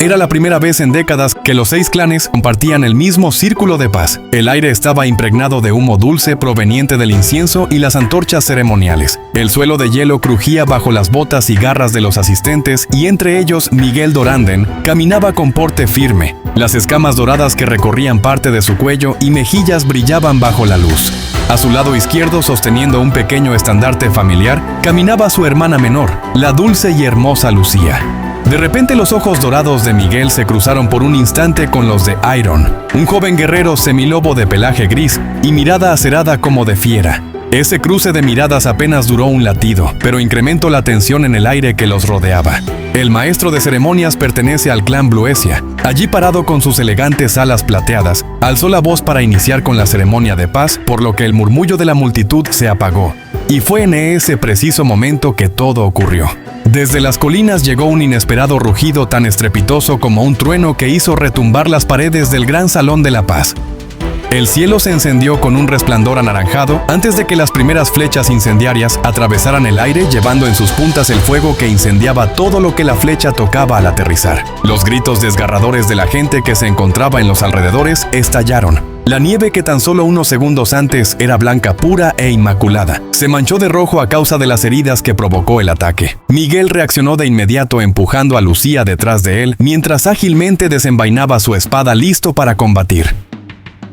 Era la primera vez en décadas que los 6 clanes compartían el mismo círculo de paz. El aire estaba impregnado de humo dulce proveniente del incienso y las antorchas ceremoniales. El suelo de hielo crujía bajo las botas y garras de los asistentes y entre ellos Miguel Duranden caminaba con porte firme. Las escamas doradas que recorrían parte de su cuello y mejillas brillaban bajo la luz. A su lado izquierdo, sosteniendo un pequeño estandarte familiar, caminaba su hermana menor, la dulce y hermosa Lucía. De repente los ojos dorados de Miguel se cruzaron por un instante con los de Iron, un joven guerrero semilobo de pelaje gris y mirada acerada como de fiera. Ese cruce de miradas apenas duró un latido, pero incrementó la tensión en el aire que los rodeaba. El maestro de ceremonias pertenece al clan Bluesia. Allí parado con sus elegantes alas plateadas, alzó la voz para iniciar con la ceremonia de paz, por lo que el murmullo de la multitud se apagó. Y fue en ese preciso momento que todo ocurrió. Desde las colinas llegó un inesperado rugido tan estrepitoso como un trueno que hizo retumbar las paredes del gran salón de la paz. El cielo se encendió con un resplandor anaranjado antes de que las primeras flechas incendiarias atravesaran el aire, llevando en sus puntas el fuego que incendiaba todo lo que la flecha tocaba al aterrizar. Los gritos desgarradores de la gente que se encontraba en los alrededores estallaron. La nieve, que tan solo unos segundos antes era blanca pura e inmaculada, se manchó de rojo a causa de las heridas que provocó el ataque. Miguel reaccionó de inmediato empujando a Lucía detrás de él, mientras ágilmente desenvainaba su espada listo para combatir.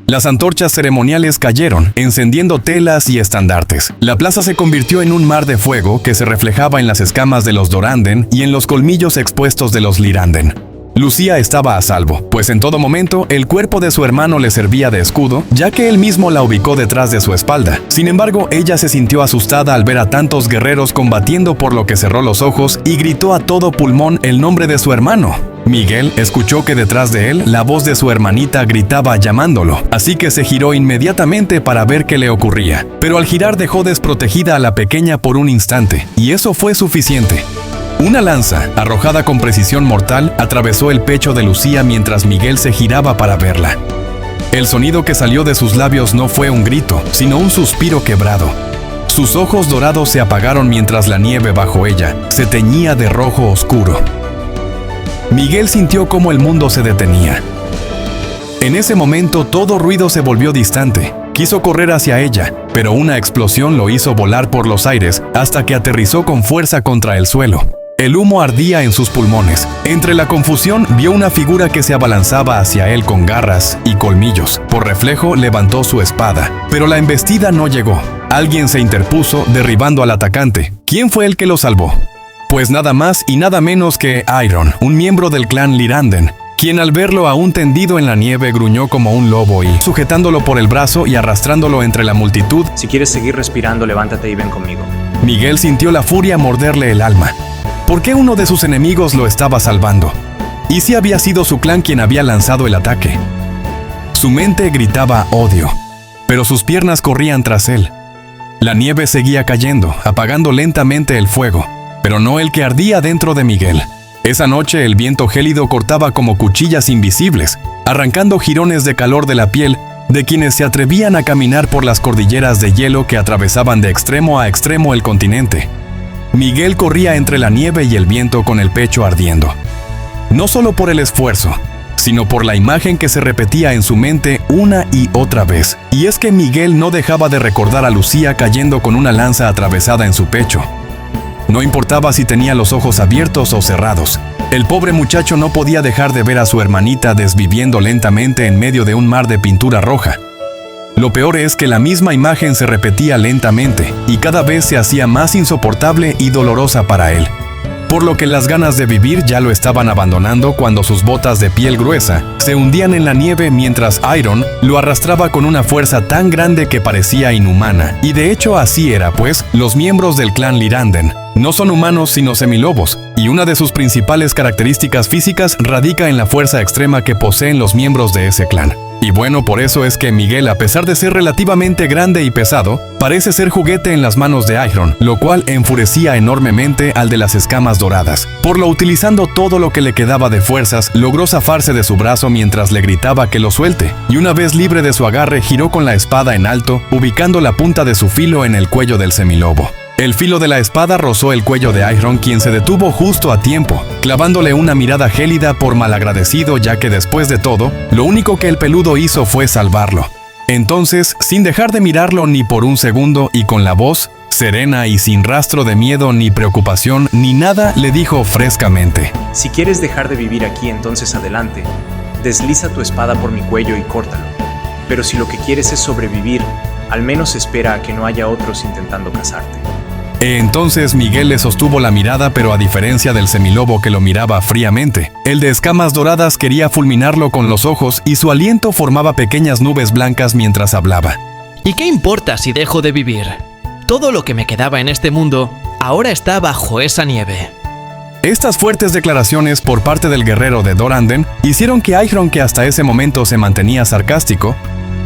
Las antorchas ceremoniales cayeron, encendiendo telas y estandartes. La plaza se convirtió en un mar de fuego que se reflejaba en las escamas de los Duranden y en los colmillos expuestos de los Lyranden. Lucía estaba a salvo, pues en todo momento el cuerpo de su hermano le servía de escudo, ya que él mismo la ubicó detrás de su espalda. Sin embargo, ella se sintió asustada al ver a tantos guerreros combatiendo, por lo que cerró los ojos y gritó a todo pulmón el nombre de su hermano. Miguel escuchó que detrás de él la voz de su hermanita gritaba llamándolo, así que se giró inmediatamente para ver qué le ocurría. Pero al girar dejó desprotegida a la pequeña por un instante, y eso fue suficiente. Una lanza, arrojada con precisión mortal, atravesó el pecho de Lucía mientras Miguel se giraba para verla. El sonido que salió de sus labios no fue un grito, sino un suspiro quebrado. Sus ojos dorados se apagaron mientras la nieve bajo ella se teñía de rojo oscuro. Miguel sintió cómo el mundo se detenía. En ese momento todo ruido se volvió distante. Quiso correr hacia ella, pero una explosión lo hizo volar por los aires hasta que aterrizó con fuerza contra el suelo. El humo ardía en sus pulmones. Entre la confusión vio una figura que se abalanzaba hacia él con garras y colmillos. Por reflejo levantó su espada, pero la embestida no llegó. Alguien se interpuso, derribando al atacante. ¿Quién fue el que lo salvó? Pues nada más y nada menos que Iron, un miembro del clan Lyranden, quien al verlo aún tendido en la nieve gruñó como un lobo y, sujetándolo por el brazo y arrastrándolo entre la multitud: Si quieres seguir respirando, levántate y ven conmigo. Miguel sintió la furia morderle el alma. ¿Por qué uno de sus enemigos lo estaba salvando? ¿Y si había sido su clan quien había lanzado el ataque? Su mente gritaba odio, pero sus piernas corrían tras él. La nieve seguía cayendo, apagando lentamente el fuego, pero no el que ardía dentro de Miguel. Esa noche el viento gélido cortaba como cuchillas invisibles, arrancando jirones de calor de la piel de quienes se atrevían a caminar por las cordilleras de hielo que atravesaban de extremo a extremo el continente. Miguel corría entre la nieve y el viento con el pecho ardiendo. No solo por el esfuerzo, sino por la imagen que se repetía en su mente una y otra vez. Y es que Miguel no dejaba de recordar a Lucía cayendo con una lanza atravesada en su pecho. No importaba si tenía los ojos abiertos o cerrados. El pobre muchacho no podía dejar de ver a su hermanita desviviendo lentamente en medio de un mar de pintura roja. Lo peor es que la misma imagen se repetía lentamente y cada vez se hacía más insoportable y dolorosa para él. Por lo que las ganas de vivir ya lo estaban abandonando cuando sus botas de piel gruesa se hundían en la nieve mientras Iron lo arrastraba con una fuerza tan grande que parecía inhumana. Y de hecho así era, pues los miembros del clan Lyranden no son humanos sino semilobos, y una de sus principales características físicas radica en la fuerza extrema que poseen los miembros de ese clan. Y bueno, por eso es que Miguel, a pesar de ser relativamente grande y pesado, parece ser juguete en las manos de Iron, lo cual enfurecía enormemente al de las escamas doradas. Por lo utilizando todo lo que le quedaba de fuerzas, logró zafarse de su brazo mientras le gritaba que lo suelte, y una vez libre de su agarre giró con la espada en alto, ubicando la punta de su filo en el cuello del semilobo. El filo de la espada rozó el cuello de Iron, quien se detuvo justo a tiempo, clavándole una mirada gélida por malagradecido, ya que después de todo, lo único que el peludo hizo fue salvarlo. Entonces, sin dejar de mirarlo ni por un segundo y con la voz serena y sin rastro de miedo ni preocupación ni nada, le dijo frescamente: Si quieres dejar de vivir aquí, entonces adelante. Desliza tu espada por mi cuello y córtalo. Pero si lo que quieres es sobrevivir, al menos espera a que no haya otros intentando cazarte. Entonces Miguel le sostuvo la mirada, pero a diferencia del semilobo que lo miraba fríamente, el de escamas doradas quería fulminarlo con los ojos y su aliento formaba pequeñas nubes blancas mientras hablaba. ¿Y qué importa si dejo de vivir? Todo lo que me quedaba en este mundo ahora está bajo esa nieve. Estas fuertes declaraciones por parte del guerrero de Doranden hicieron que Iron, que hasta ese momento se mantenía sarcástico,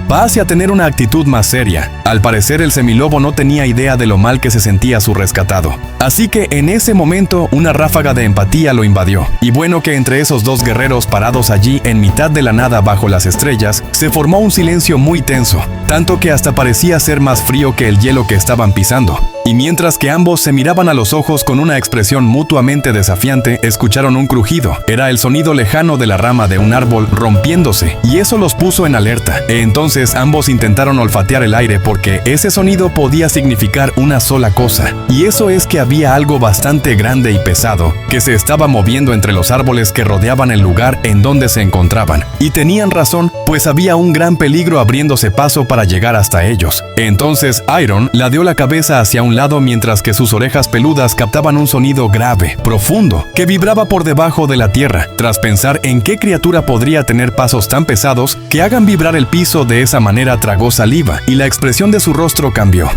pase a tener una actitud más seria. Al parecer, el semilobo no tenía idea de lo mal que se sentía su rescatado. Así que en ese momento una ráfaga de empatía lo invadió. Y bueno que entre esos dos guerreros parados allí en mitad de la nada bajo las estrellas, se formó un silencio muy tenso, tanto que hasta parecía ser más frío que el hielo que estaban pisando. Y mientras que ambos se miraban a los ojos con una expresión mutuamente desafiante, escucharon un crujido. Era el sonido lejano de la rama de un árbol rompiéndose, y eso los puso en alerta. Entonces ambos intentaron olfatear el aire porque ese sonido podía significar una sola cosa, y eso es que había algo bastante grande y pesado que se estaba moviendo entre los árboles que rodeaban el lugar en donde se encontraban. Y tenían razón, pues había un gran peligro abriéndose paso para llegar hasta ellos. Entonces Iron ladeó la cabeza hacia un lado mientras que sus orejas peludas captaban un sonido grave, profundo, que vibraba por debajo de la tierra. Tras pensar en qué criatura podría tener pasos tan pesados que hagan vibrar el piso de esa manera, tragó saliva y la expresión de su rostro cambió.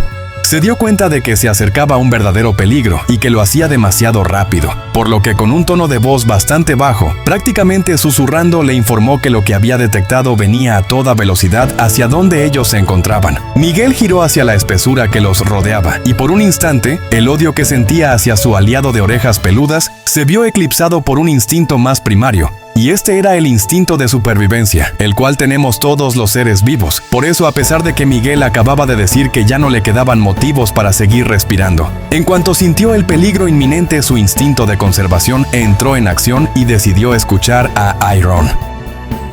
Se dio cuenta de que se acercaba un verdadero peligro y que lo hacía demasiado rápido, por lo que con un tono de voz bastante bajo, prácticamente susurrando, le informó que lo que había detectado venía a toda velocidad hacia donde ellos se encontraban. Miguel giró hacia la espesura que los rodeaba y por un instante, el odio que sentía hacia su aliado de orejas peludas se vio eclipsado por un instinto más primario. Y este era el instinto de supervivencia, el cual tenemos todos los seres vivos. Por eso, a pesar de que Miguel acababa de decir que ya no le quedaban motivos para seguir respirando, en cuanto sintió el peligro inminente, su instinto de conservación entró en acción y decidió escuchar a Iron.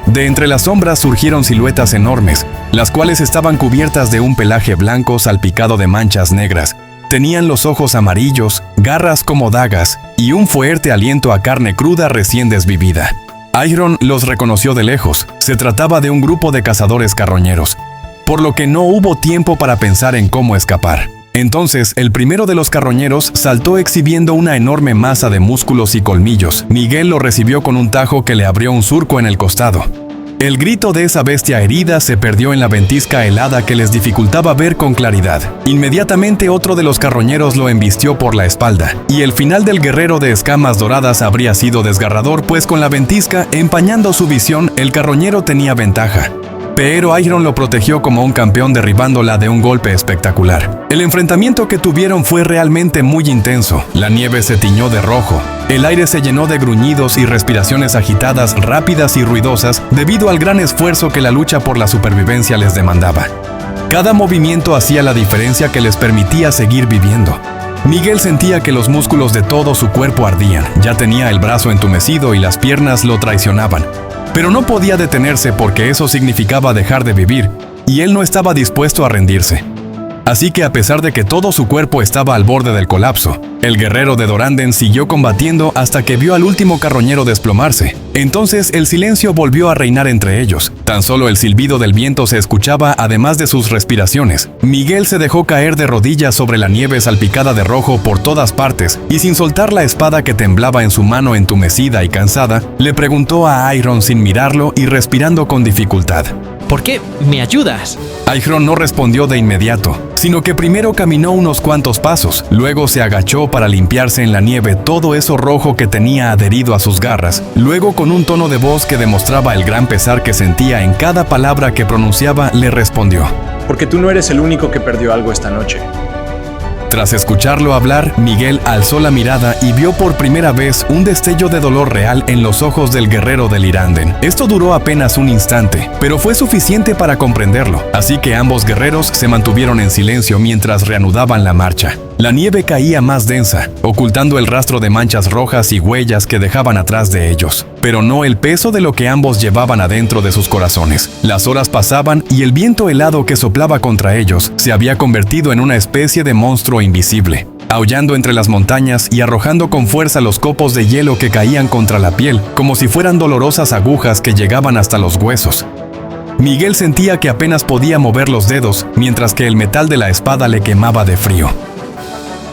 De entre las sombras surgieron siluetas enormes, las cuales estaban cubiertas de un pelaje blanco salpicado de manchas negras. Tenían los ojos amarillos, garras como dagas y un fuerte aliento a carne cruda recién desvivida. Iron los reconoció de lejos. Se trataba de un grupo de cazadores carroñeros, por lo que no hubo tiempo para pensar en cómo escapar. Entonces, el primero de los carroñeros saltó exhibiendo una enorme masa de músculos y colmillos. Miguel lo recibió con un tajo que le abrió un surco en el costado. El grito de esa bestia herida se perdió en la ventisca helada que les dificultaba ver con claridad. Inmediatamente otro de los carroñeros lo embistió por la espalda, y el final del guerrero de escamas doradas habría sido desgarrador, pues con la ventisca empañando su visión, el carroñero tenía ventaja. Pero Iron lo protegió como un campeón, derribándola de un golpe espectacular. El enfrentamiento que tuvieron fue realmente muy intenso. La nieve se tiñó de rojo. El aire se llenó de gruñidos y respiraciones agitadas, rápidas y ruidosas, debido al gran esfuerzo que la lucha por la supervivencia les demandaba. Cada movimiento hacía la diferencia que les permitía seguir viviendo. Miguel sentía que los músculos de todo su cuerpo ardían. Ya tenía el brazo entumecido y las piernas lo traicionaban. Pero no podía detenerse porque eso significaba dejar de vivir, y él no estaba dispuesto a rendirse. Así que a pesar de que todo su cuerpo estaba al borde del colapso, el guerrero de Doranden siguió combatiendo hasta que vio al último carroñero desplomarse. Entonces el silencio volvió a reinar entre ellos. Tan solo el silbido del viento se escuchaba, además de sus respiraciones. Miguel se dejó caer de rodillas sobre la nieve salpicada de rojo por todas partes, y sin soltar la espada que temblaba en su mano entumecida y cansada, le preguntó a Iron sin mirarlo y respirando con dificultad: ¿Por qué me ayudas? Iron no respondió de inmediato, sino que primero caminó unos cuantos pasos, luego se agachó para limpiarse en la nieve todo eso rojo que tenía adherido a sus garras. Luego, con un tono de voz que demostraba el gran pesar que sentía en cada palabra que pronunciaba, le respondió: Porque tú no eres el único que perdió algo esta noche. Tras escucharlo hablar, Miguel alzó la mirada y vio por primera vez un destello de dolor real en los ojos del guerrero de Lyranden. Esto duró apenas un instante, pero fue suficiente para comprenderlo, así que ambos guerreros se mantuvieron en silencio mientras reanudaban la marcha. La nieve caía más densa, ocultando el rastro de manchas rojas y huellas que dejaban atrás de ellos, pero no el peso de lo que ambos llevaban adentro de sus corazones. Las horas pasaban y el viento helado que soplaba contra ellos se había convertido en una especie de monstruo invisible, aullando entre las montañas y arrojando con fuerza los copos de hielo que caían contra la piel, como si fueran dolorosas agujas que llegaban hasta los huesos. Miguel sentía que apenas podía mover los dedos, mientras que el metal de la espada le quemaba de frío.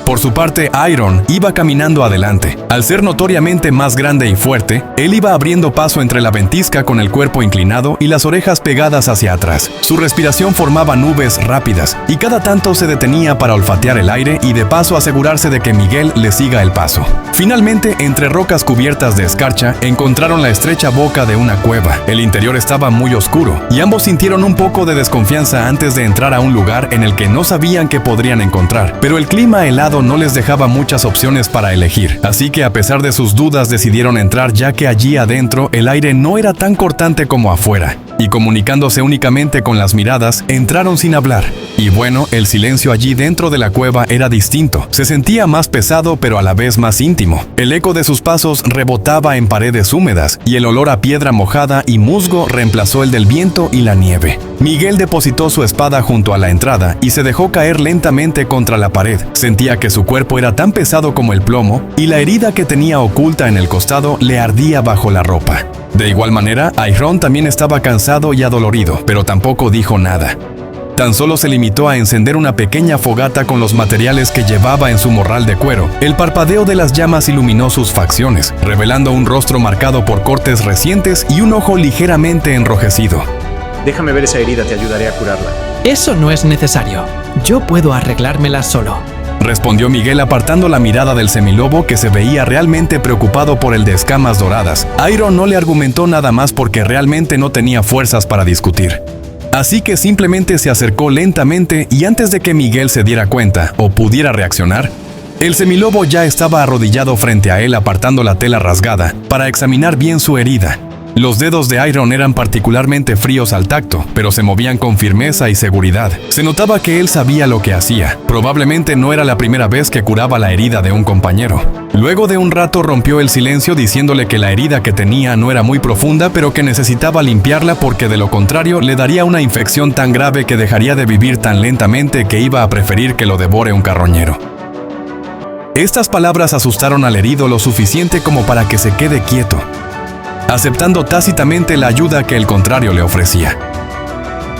Por su parte, Iron iba caminando adelante. Al ser notoriamente más grande y fuerte, él iba abriendo paso entre la ventisca con el cuerpo inclinado y las orejas pegadas hacia atrás. Su respiración formaba nubes rápidas y cada tanto se detenía para olfatear el aire y de paso asegurarse de que Miguel le siga el paso. Finalmente, entre rocas cubiertas de escarcha, encontraron la estrecha boca de una cueva. El interior estaba muy oscuro y ambos sintieron un poco de desconfianza antes de entrar a un lugar en el que no sabían qué podrían encontrar, pero el clima helado no les dejaba muchas opciones para elegir, así que a pesar de sus dudas decidieron entrar, ya que allí adentro el aire no era tan cortante como afuera, y comunicándose únicamente con las miradas, entraron sin hablar. Y bueno, el silencio allí dentro de la cueva era distinto, se sentía más pesado pero a la vez más íntimo. El eco de sus pasos rebotaba en paredes húmedas, y el olor a piedra mojada y musgo reemplazó el del viento y la nieve. Miguel depositó su espada junto a la entrada y se dejó caer lentamente contra la pared. Sentía que su cuerpo era tan pesado como el plomo, y la herida que tenía oculta en el costado le ardía bajo la ropa. De igual manera, Iron también estaba cansado y adolorido, pero tampoco dijo nada. Tan solo se limitó a encender una pequeña fogata con los materiales que llevaba en su morral de cuero. El parpadeo de las llamas iluminó sus facciones, revelando un rostro marcado por cortes recientes y un ojo ligeramente enrojecido. Déjame ver esa herida, te ayudaré a curarla. Eso no es necesario. Yo puedo arreglármela solo, respondió Miguel apartando la mirada del semilobo, que se veía realmente preocupado por el de escamas doradas. Iron no le argumentó nada más porque realmente no tenía fuerzas para discutir. Así que simplemente se acercó lentamente y antes de que Miguel se diera cuenta o pudiera reaccionar, el semilobo ya estaba arrodillado frente a él apartando la tela rasgada para examinar bien su herida. Los dedos de Iron eran particularmente fríos al tacto, pero se movían con firmeza y seguridad. Se notaba que él sabía lo que hacía. Probablemente no era la primera vez que curaba la herida de un compañero. Luego de un rato rompió el silencio diciéndole que la herida que tenía no era muy profunda, pero que necesitaba limpiarla porque de lo contrario le daría una infección tan grave que dejaría de vivir tan lentamente que iba a preferir que lo devore un carroñero. Estas palabras asustaron al herido lo suficiente como para que se quede quieto, aceptando tácitamente la ayuda que el contrario le ofrecía.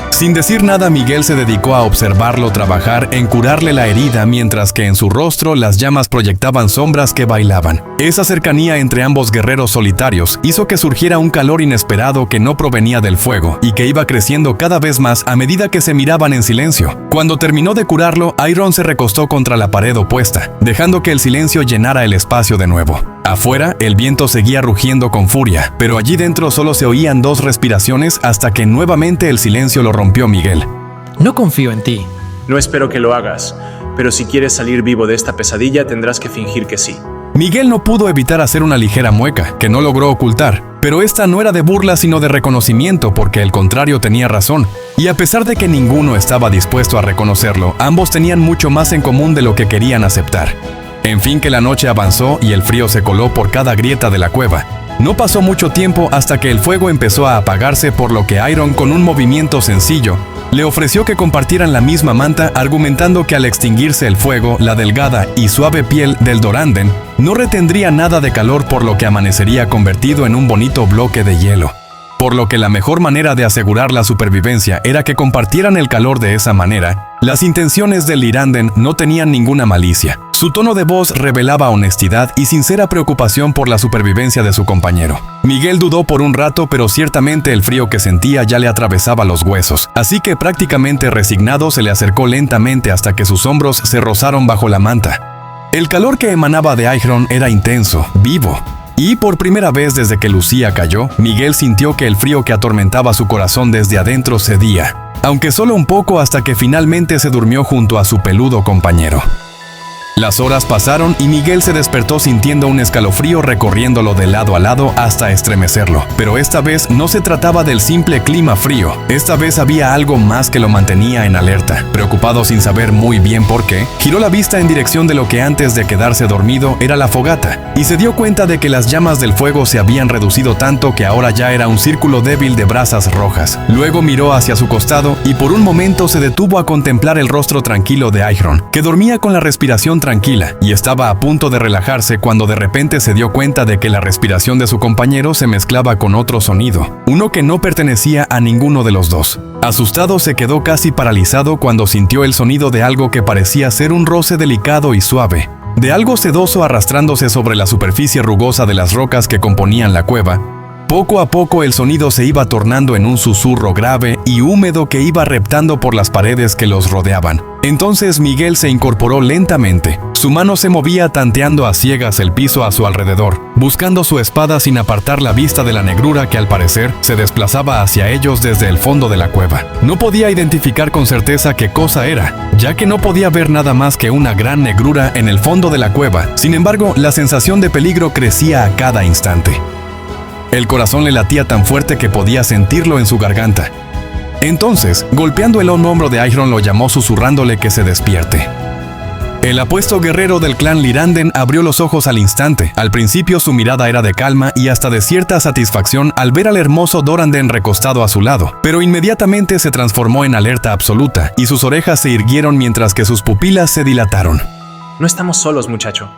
Sin decir nada, Miguel se dedicó a observarlo trabajar en curarle la herida, mientras que en su rostro las llamas proyectaban sombras que bailaban. Esa cercanía entre ambos guerreros solitarios hizo que surgiera un calor inesperado que no provenía del fuego y que iba creciendo cada vez más a medida que se miraban en silencio. Cuando terminó de curarlo, Iron se recostó contra la pared opuesta, dejando que el silencio llenara el espacio de nuevo. Afuera, el viento seguía rugiendo con furia, pero allí dentro solo se oían 2 respiraciones hasta que nuevamente el silencio lo rompió Miguel. No confío en ti. No espero que lo hagas, pero si quieres salir vivo de esta pesadilla tendrás que fingir que sí. Miguel no pudo evitar hacer una ligera mueca, que no logró ocultar, pero esta no era de burla sino de reconocimiento porque el contrario tenía razón, y a pesar de que ninguno estaba dispuesto a reconocerlo, ambos tenían mucho más en común de lo que querían aceptar. En fin, que la noche avanzó y el frío se coló por cada grieta de la cueva. No pasó mucho tiempo hasta que el fuego empezó a apagarse, por lo que Iron, con un movimiento sencillo, le ofreció que compartieran la misma manta, argumentando que al extinguirse el fuego, la delgada y suave piel del Doranden no retendría nada de calor, por lo que amanecería convertido en un bonito bloque de hielo. Por lo que la mejor manera de asegurar la supervivencia era que compartieran el calor de esa manera. Las intenciones del Lyranden no tenían ninguna malicia. Su tono de voz revelaba honestidad y sincera preocupación por la supervivencia de su compañero. Miguel dudó por un rato, pero ciertamente el frío que sentía ya le atravesaba los huesos, así que prácticamente resignado se le acercó lentamente hasta que sus hombros se rozaron bajo la manta. El calor que emanaba de Iron era intenso, vivo. Y por primera vez desde que Lucía cayó, Miguel sintió que el frío que atormentaba su corazón desde adentro cedía, aunque solo un poco, hasta que finalmente se durmió junto a su peludo compañero. Las horas pasaron y Miguel se despertó sintiendo un escalofrío recorriéndolo de lado a lado hasta estremecerlo. Pero esta vez no se trataba del simple clima frío. Esta vez había algo más que lo mantenía en alerta. Preocupado sin saber muy bien por qué, giró la vista en dirección de lo que antes de quedarse dormido era la fogata, y se dio cuenta de que las llamas del fuego se habían reducido tanto que ahora ya era un círculo débil de brasas rojas. Luego miró hacia su costado y por un momento se detuvo a contemplar el rostro tranquilo de Iron, que dormía con la respiración tranquila y estaba a punto de relajarse cuando de repente se dio cuenta de que la respiración de su compañero se mezclaba con otro sonido, uno que no pertenecía a ninguno de los dos. Asustado, se quedó casi paralizado cuando sintió el sonido de algo que parecía ser un roce delicado y suave, de algo sedoso arrastrándose sobre la superficie rugosa de las rocas que componían la cueva. Poco a poco el sonido se iba tornando en un susurro grave y húmedo que iba reptando por las paredes que los rodeaban. Entonces Miguel se incorporó lentamente. Su mano se movía tanteando a ciegas el piso a su alrededor, buscando su espada sin apartar la vista de la negrura que al parecer se desplazaba hacia ellos desde el fondo de la cueva. No podía identificar con certeza qué cosa era, ya que no podía ver nada más que una gran negrura en el fondo de la cueva. Sin embargo, la sensación de peligro crecía a cada instante. El corazón le latía tan fuerte que podía sentirlo en su garganta. Entonces, golpeando el hombro de Iron, lo llamó susurrándole que se despierte. El apuesto guerrero del clan Lyranden abrió los ojos al instante. Al principio su mirada era de calma y hasta de cierta satisfacción al ver al hermoso Doranden recostado a su lado, pero inmediatamente se transformó en alerta absoluta y sus orejas se irguieron mientras que sus pupilas se dilataron. No estamos solos, muchacho,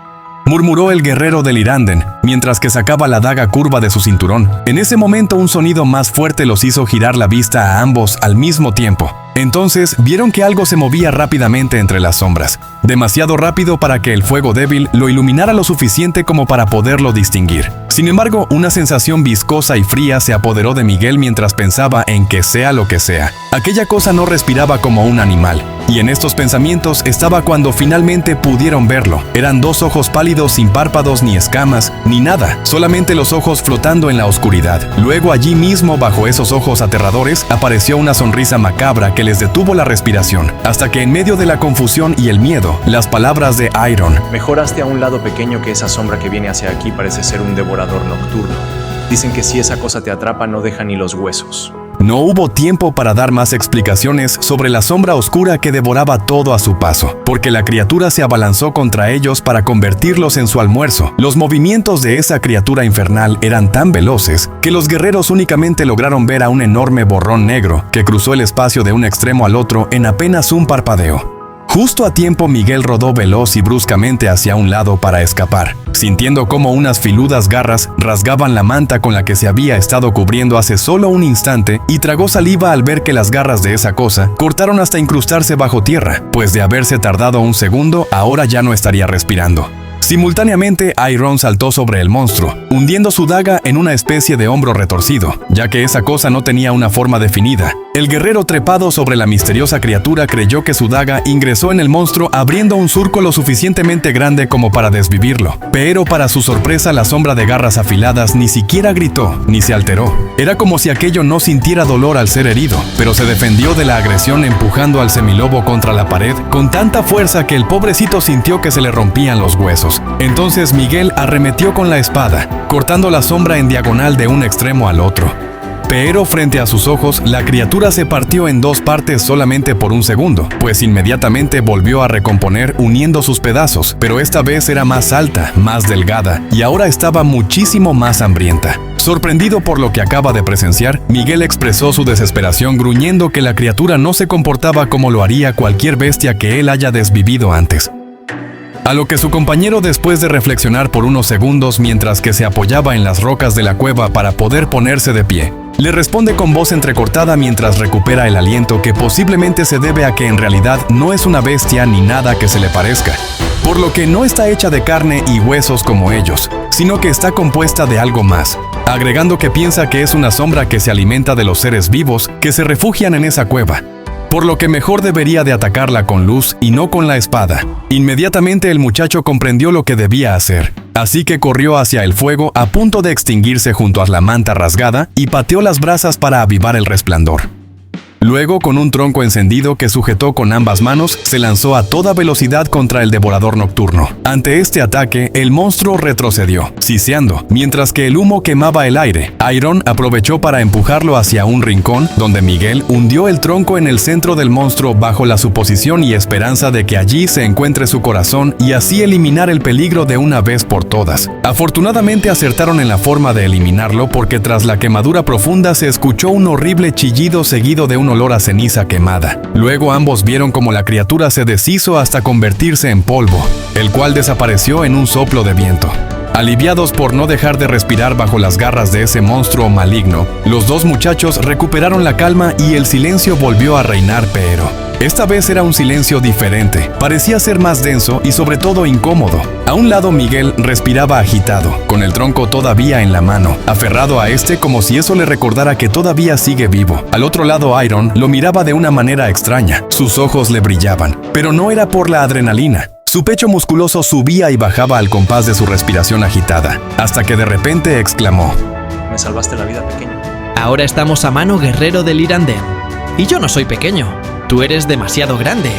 murmuró el guerrero de Lyranden, mientras que sacaba la daga curva de su cinturón. En ese momento un sonido más fuerte los hizo girar la vista a ambos al mismo tiempo. Entonces vieron que algo se movía rápidamente entre las sombras, demasiado rápido para que el fuego débil lo iluminara lo suficiente como para poderlo distinguir. Sin embargo, una sensación viscosa y fría se apoderó de Miguel mientras pensaba en que sea lo que sea. Aquella cosa no respiraba como un animal, y en estos pensamientos estaba cuando finalmente pudieron verlo. Eran dos ojos pálidos sin párpados ni escamas, ni nada, solamente los ojos flotando en la oscuridad. Luego allí mismo, bajo esos ojos aterradores, apareció una sonrisa macabra que les detuvo la respiración, hasta que en medio de la confusión y el miedo, las palabras de Iron: mejor hazte a un lado pequeño, que esa sombra que viene hacia aquí parece ser un devorador nocturno. Dicen que si esa cosa te atrapa no deja ni los huesos. No hubo tiempo para dar más explicaciones sobre la sombra oscura que devoraba todo a su paso, porque la criatura se abalanzó contra ellos para convertirlos en su almuerzo. Los movimientos de esa criatura infernal eran tan veloces que los guerreros únicamente lograron ver a un enorme borrón negro que cruzó el espacio de un extremo al otro en apenas un parpadeo. Justo a tiempo, Miguel rodó veloz y bruscamente hacia un lado para escapar, sintiendo cómo unas filudas garras rasgaban la manta con la que se había estado cubriendo hace solo un instante, y tragó saliva al ver que las garras de esa cosa cortaron hasta incrustarse bajo tierra, pues de haberse tardado un segundo, ahora ya no estaría respirando. Simultáneamente, Iron saltó sobre el monstruo, hundiendo su daga en una especie de hombro retorcido, ya que esa cosa no tenía una forma definida. El guerrero trepado sobre la misteriosa criatura creyó que su daga ingresó en el monstruo abriendo un surco lo suficientemente grande como para desvivirlo. Pero para su sorpresa, la sombra de garras afiladas ni siquiera gritó, ni se alteró. Era como si aquello no sintiera dolor al ser herido, pero se defendió de la agresión empujando al semilobo contra la pared con tanta fuerza que el pobrecito sintió que se le rompían los huesos. Entonces Miguel arremetió con la espada, cortando la sombra en diagonal de un extremo al otro. Pero frente a sus ojos, la criatura se partió en dos partes solamente por un segundo, pues inmediatamente volvió a recomponer uniendo sus pedazos, pero esta vez era más alta, más delgada, y ahora estaba muchísimo más hambrienta. Sorprendido por lo que acaba de presenciar, Miguel expresó su desesperación gruñendo que la criatura no se comportaba como lo haría cualquier bestia que él haya desvivido antes. A lo que su compañero, después de reflexionar por unos segundos mientras que se apoyaba en las rocas de la cueva para poder ponerse de pie, le responde con voz entrecortada mientras recupera el aliento que posiblemente se debe a que en realidad no es una bestia ni nada que se le parezca, por lo que no está hecha de carne y huesos como ellos, sino que está compuesta de algo más, agregando que piensa que es una sombra que se alimenta de los seres vivos que se refugian en esa cueva, por lo que mejor debería de atacarla con luz y no con la espada. Inmediatamente el muchacho comprendió lo que debía hacer, así que corrió hacia el fuego a punto de extinguirse junto a la manta rasgada y pateó las brasas para avivar el resplandor. Luego, con un tronco encendido que sujetó con ambas manos, se lanzó a toda velocidad contra el devorador nocturno. Ante este ataque, el monstruo retrocedió, siseando, mientras que el humo quemaba el aire. Iron aprovechó para empujarlo hacia un rincón, donde Miguel hundió el tronco en el centro del monstruo bajo la suposición y esperanza de que allí se encuentre su corazón y así eliminar el peligro de una vez por todas. Afortunadamente acertaron en la forma de eliminarlo porque tras la quemadura profunda se escuchó un horrible chillido seguido de un olor a ceniza quemada. Luego ambos vieron como la criatura se deshizo hasta convertirse en polvo, el cual desapareció en un soplo de viento. Aliviados por no dejar de respirar bajo las garras de ese monstruo maligno, los dos muchachos recuperaron la calma y el silencio volvió a reinar, pero esta vez era un silencio diferente. Parecía ser más denso y sobre todo incómodo. A un lado Miguel respiraba agitado, con el tronco todavía en la mano, aferrado a este como si eso le recordara que todavía sigue vivo. Al otro lado Iron lo miraba de una manera extraña. Sus ojos le brillaban, pero no era por la adrenalina. Su pecho musculoso subía y bajaba al compás de su respiración agitada, hasta que de repente exclamó: Me salvaste la vida, pequeño. Ahora estamos a mano, guerrero del Irandén. Y yo no soy pequeño. Tú eres demasiado grande.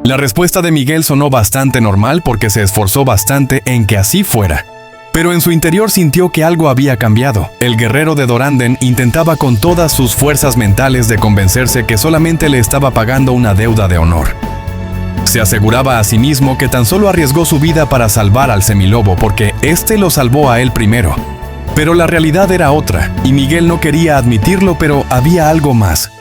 La respuesta de Miguel sonó bastante normal porque se esforzó bastante en que así fuera. Pero en su interior sintió que algo había cambiado. El guerrero de Doranden intentaba con todas sus fuerzas mentales de convencerse que solamente le estaba pagando una deuda de honor. Se aseguraba a sí mismo que tan solo arriesgó su vida para salvar al semilobo porque éste lo salvó a él primero. Pero la realidad era otra, y Miguel no quería admitirlo, pero había algo más.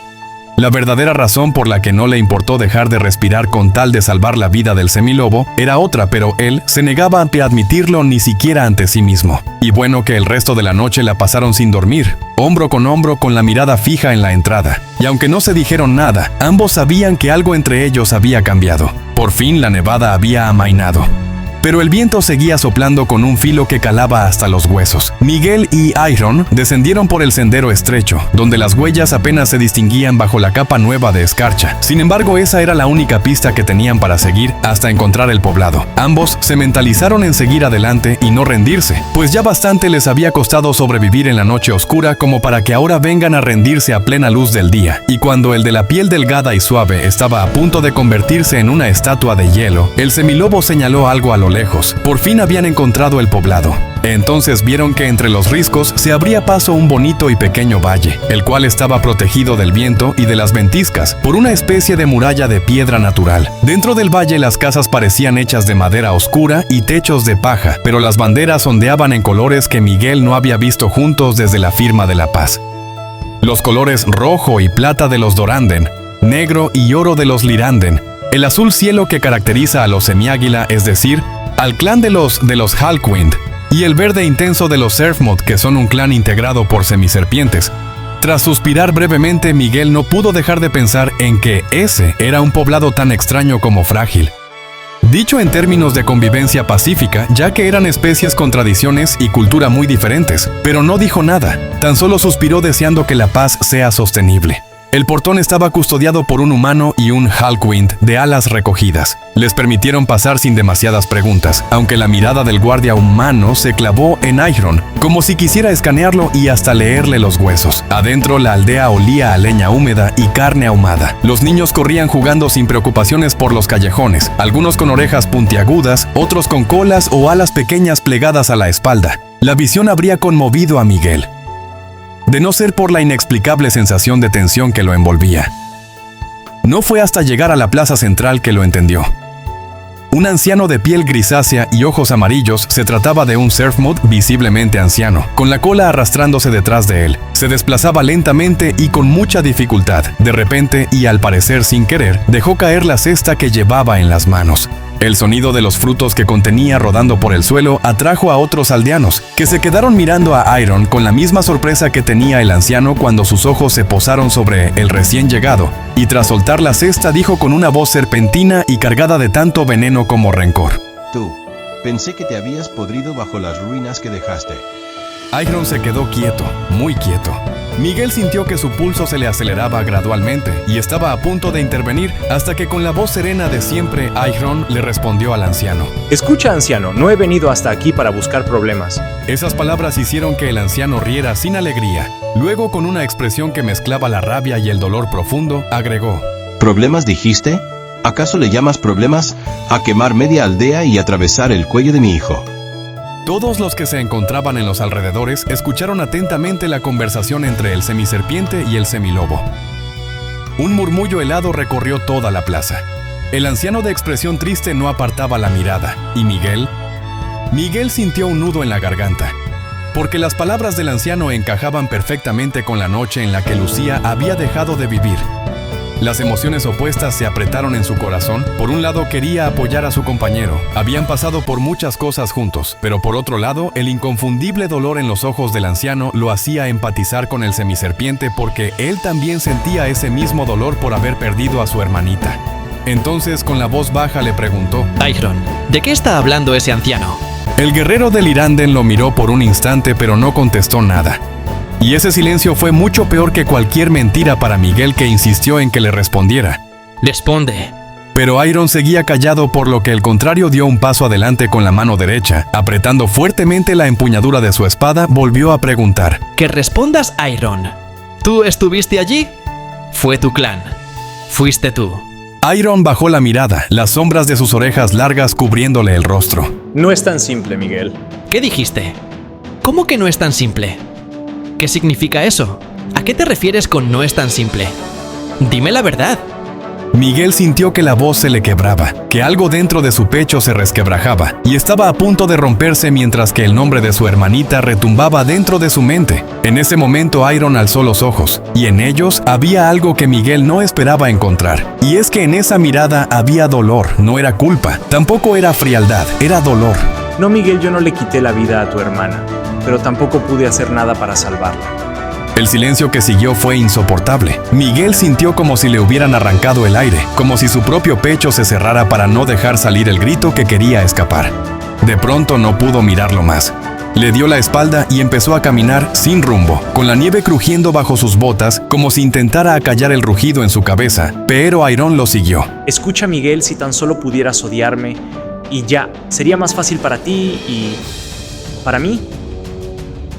La verdadera razón por la que no le importó dejar de respirar con tal de salvar la vida del semilobo era otra, pero él se negaba ante admitirlo ni siquiera ante sí mismo. Y bueno que el resto de la noche la pasaron sin dormir, hombro con hombro con la mirada fija en la entrada. Y aunque no se dijeron nada, ambos sabían que algo entre ellos había cambiado. Por fin la nevada había amainado. Pero el viento seguía soplando con un filo que calaba hasta los huesos. Miguel y Iron descendieron por el sendero estrecho, donde las huellas apenas se distinguían bajo la capa nueva de escarcha. Sin embargo, esa era la única pista que tenían para seguir hasta encontrar el poblado. Ambos se mentalizaron en seguir adelante y no rendirse, pues ya bastante les había costado sobrevivir en la noche oscura como para que ahora vengan a rendirse a plena luz del día. Y cuando el de la piel delgada y suave estaba a punto de convertirse en una estatua de hielo, el semilobo señaló algo a lo lejos. Por fin habían encontrado el poblado. Entonces vieron que entre los riscos se abría paso un bonito y pequeño valle, el cual estaba protegido del viento y de las ventiscas por una especie de muralla de piedra natural. Dentro del valle las casas parecían hechas de madera oscura y techos de paja, pero las banderas ondeaban en colores que Miguel no había visto juntos desde la firma de la paz. Los colores rojo y plata de los Doranden, negro y oro de los Lyranden, el azul cielo que caracteriza a los semiáguila, es decir, al clan de los Halkwind, y el verde intenso de los Serfmod, que son un clan integrado por semiserpientes. Tras suspirar brevemente, Miguel no pudo dejar de pensar en que ese era un poblado tan extraño como frágil. Dicho en términos de convivencia pacífica, ya que eran especies con tradiciones y cultura muy diferentes, pero no dijo nada, tan solo suspiró deseando que la paz sea sostenible. El portón estaba custodiado por un humano y un Halkwind de alas recogidas. Les permitieron pasar sin demasiadas preguntas, aunque la mirada del guardia humano se clavó en Iron, como si quisiera escanearlo y hasta leerle los huesos. Adentro la aldea olía a leña húmeda y carne ahumada. Los niños corrían jugando sin preocupaciones por los callejones, algunos con orejas puntiagudas, otros con colas o alas pequeñas plegadas a la espalda. La visión habría conmovido a Miguel, de no ser por la inexplicable sensación de tensión que lo envolvía. No fue hasta llegar a la plaza central que lo entendió. Un anciano de piel grisácea y ojos amarillos, se trataba de un Serfmod visiblemente anciano, con la cola arrastrándose detrás de él. Se desplazaba lentamente y con mucha dificultad. De repente, y al parecer sin querer, dejó caer la cesta que llevaba en las manos. El sonido de los frutos que contenía rodando por el suelo atrajo a otros aldeanos, que se quedaron mirando a Iron con la misma sorpresa que tenía el anciano cuando sus ojos se posaron sobre el recién llegado, y tras soltar la cesta dijo con una voz serpentina y cargada de tanto veneno como rencor: Tú, pensé que te habías podrido bajo las ruinas que dejaste. Iron se quedó quieto, muy quieto. Miguel sintió que su pulso se le aceleraba gradualmente y estaba a punto de intervenir hasta que con la voz serena de siempre, Iron le respondió al anciano. Escucha, anciano, no he venido hasta aquí para buscar problemas. Esas palabras hicieron que el anciano riera sin alegría. Luego, con una expresión que mezclaba la rabia y el dolor profundo, agregó: ¿Problemas dijiste? ¿Acaso le llamas problemas a quemar media aldea y atravesar el cuello de mi hijo? Todos los que se encontraban en los alrededores escucharon atentamente la conversación entre el semiserpiente y el semilobo. Un murmullo helado recorrió toda la plaza. El anciano de expresión triste no apartaba la mirada, y Miguel sintió un nudo en la garganta, porque las palabras del anciano encajaban perfectamente con la noche en la que Lucía había dejado de vivir. Las emociones opuestas se apretaron en su corazón. Por un lado quería apoyar a su compañero. Habían pasado por muchas cosas juntos, pero por otro lado, el inconfundible dolor en los ojos del anciano lo hacía empatizar con el semiserpiente porque él también sentía ese mismo dolor por haber perdido a su hermanita. Entonces, con la voz baja le preguntó: Iron, ¿de qué está hablando ese anciano? El guerrero de Lyranden lo miró por un instante, pero no contestó nada. Y ese silencio fue mucho peor que cualquier mentira para Miguel, que insistió en que le respondiera. Responde. Pero Iron seguía callado, por lo que el contrario dio un paso adelante con la mano derecha. Apretando fuertemente la empuñadura de su espada, volvió a preguntar: Que respondas, Iron. ¿Tú estuviste allí? Fue tu clan. Fuiste tú. Iron bajó la mirada, las sombras de sus orejas largas cubriéndole el rostro. No es tan simple, Miguel. ¿Qué dijiste? ¿Cómo que no es tan simple? ¿Qué significa eso? ¿A qué te refieres con no es tan simple? Dime la verdad. Miguel sintió que la voz se le quebraba, que algo dentro de su pecho se resquebrajaba y estaba a punto de romperse mientras que el nombre de su hermanita retumbaba dentro de su mente. En ese momento Iron alzó los ojos y en ellos había algo que Miguel no esperaba encontrar. Y es que en esa mirada había dolor, no era culpa, tampoco era frialdad, era dolor. No, Miguel, yo no le quité la vida a tu hermana, pero tampoco pude hacer nada para salvarla. El silencio que siguió fue insoportable. Miguel sintió como si le hubieran arrancado el aire, como si su propio pecho se cerrara para no dejar salir el grito que quería escapar. De pronto no pudo mirarlo más. Le dio la espalda y empezó a caminar sin rumbo, con la nieve crujiendo bajo sus botas, como si intentara acallar el rugido en su cabeza, pero Iron lo siguió. Escucha, Miguel, si tan solo pudieras odiarme y ya, sería más fácil para ti y para mí.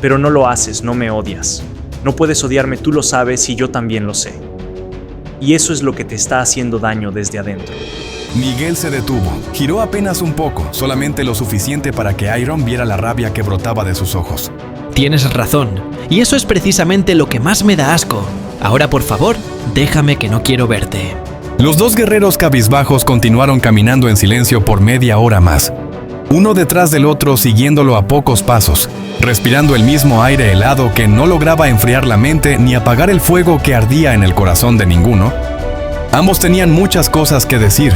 Pero no lo haces, no me odias. No puedes odiarme, tú lo sabes y yo también lo sé. Y eso es lo que te está haciendo daño desde adentro. Miguel se detuvo, giró apenas un poco, solamente lo suficiente para que Iron viera la rabia que brotaba de sus ojos. Tienes razón, y eso es precisamente lo que más me da asco. Ahora, por favor, déjame, que no quiero verte. Los dos guerreros cabizbajos continuaron caminando en silencio por media hora más, uno detrás del otro, siguiéndolo a pocos pasos, respirando el mismo aire helado que no lograba enfriar la mente ni apagar el fuego que ardía en el corazón de ninguno. Ambos tenían muchas cosas que decir,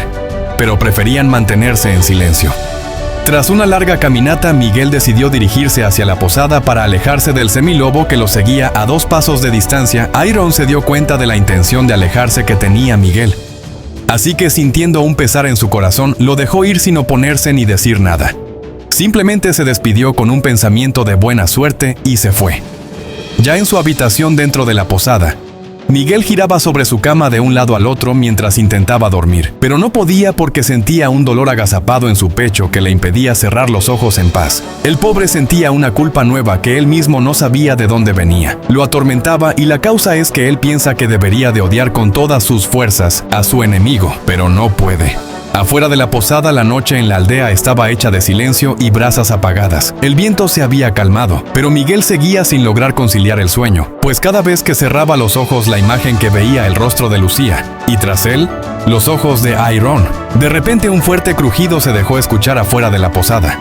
pero preferían mantenerse en silencio. Tras una larga caminata, Miguel decidió dirigirse hacia la posada para alejarse del semilobo que lo seguía a 2 pasos de distancia. Iron se dio cuenta de la intención de alejarse que tenía Miguel. Así que, sintiendo un pesar en su corazón, lo dejó ir sin oponerse ni decir nada. Simplemente se despidió con un pensamiento de buena suerte y se fue. Ya en su habitación dentro de la posada, Miguel giraba sobre su cama de un lado al otro mientras intentaba dormir, pero no podía porque sentía un dolor agazapado en su pecho que le impedía cerrar los ojos en paz. El pobre sentía una culpa nueva que él mismo no sabía de dónde venía. Lo atormentaba y la causa es que él piensa que debería de odiar con todas sus fuerzas a su enemigo, pero no puede. Afuera de la posada, la noche en la aldea estaba hecha de silencio y brasas apagadas. El viento se había calmado, pero Miguel seguía sin lograr conciliar el sueño, pues cada vez que cerraba los ojos la imagen que veía el rostro de Lucía, y tras él, los ojos de Iron. De repente un fuerte crujido se dejó escuchar afuera de la posada.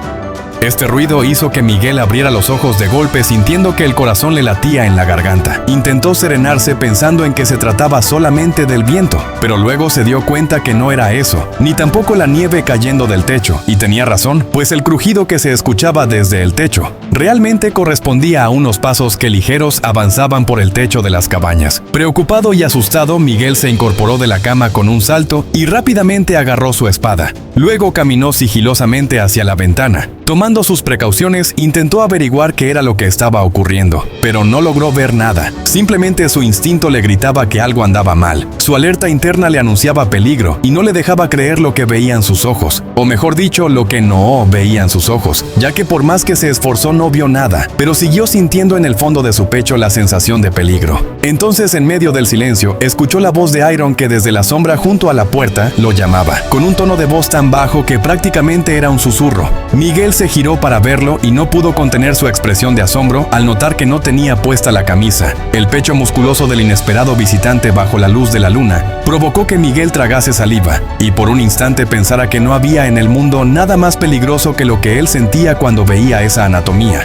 Este ruido hizo que Miguel abriera los ojos de golpe, sintiendo que el corazón le latía en la garganta. Intentó serenarse pensando en que se trataba solamente del viento, pero luego se dio cuenta que no era eso, ni tampoco la nieve cayendo del techo, y tenía razón, pues el crujido que se escuchaba desde el techo realmente correspondía a unos pasos que ligeros avanzaban por el techo de las cabañas. Preocupado y asustado, Miguel se incorporó de la cama con un salto y rápidamente agarró su espada. Luego caminó sigilosamente hacia la ventana. Tomando sus precauciones, intentó averiguar qué era lo que estaba ocurriendo, pero no logró ver nada. Simplemente su instinto le gritaba que algo andaba mal. Su alerta interna le anunciaba peligro y no le dejaba creer lo que veían sus ojos, o mejor dicho, lo que no veían sus ojos, ya que por más que se esforzó no vio nada, pero siguió sintiendo en el fondo de su pecho la sensación de peligro. Entonces, en medio del silencio, escuchó la voz de Iron que desde la sombra junto a la puerta lo llamaba, con un tono de voz tan bajo que prácticamente era un susurro. Miguel se giró para verlo y no pudo contener su expresión de asombro al notar que no tenía puesta la camisa. El pecho musculoso del inesperado visitante bajo la luz de la luna provocó que Miguel tragase saliva y por un instante pensara que no había en el mundo nada más peligroso que lo que él sentía cuando veía esa anatomía.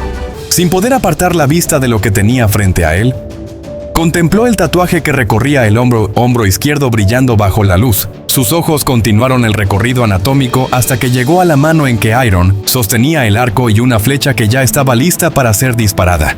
Sin poder apartar la vista de lo que tenía frente a él, contempló el tatuaje que recorría el hombro izquierdo brillando bajo la luz. Sus ojos continuaron el recorrido anatómico hasta que llegó a la mano en que Iron sostenía el arco y una flecha que ya estaba lista para ser disparada.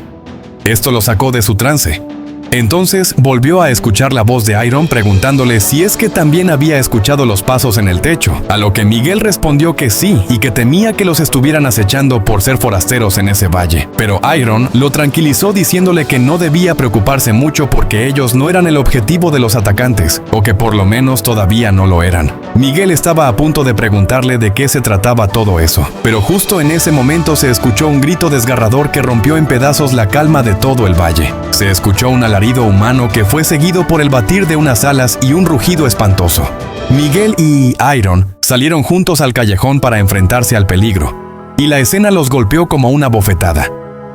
Esto lo sacó de su trance. Entonces volvió a escuchar la voz de Iron preguntándole si es que también había escuchado los pasos en el techo, a lo que Miguel respondió que sí y que temía que los estuvieran acechando por ser forasteros en ese valle. Pero Iron lo tranquilizó diciéndole que no debía preocuparse mucho porque ellos no eran el objetivo de los atacantes, o que por lo menos todavía no lo eran. Miguel estaba a punto de preguntarle de qué se trataba todo eso, pero justo en ese momento se escuchó un grito desgarrador que rompió en pedazos la calma de todo el valle. Se escuchó un alarido humano que fue seguido por el batir de unas alas y un rugido espantoso. Miguel y Iron salieron juntos al callejón para enfrentarse al peligro, y la escena los golpeó como una bofetada.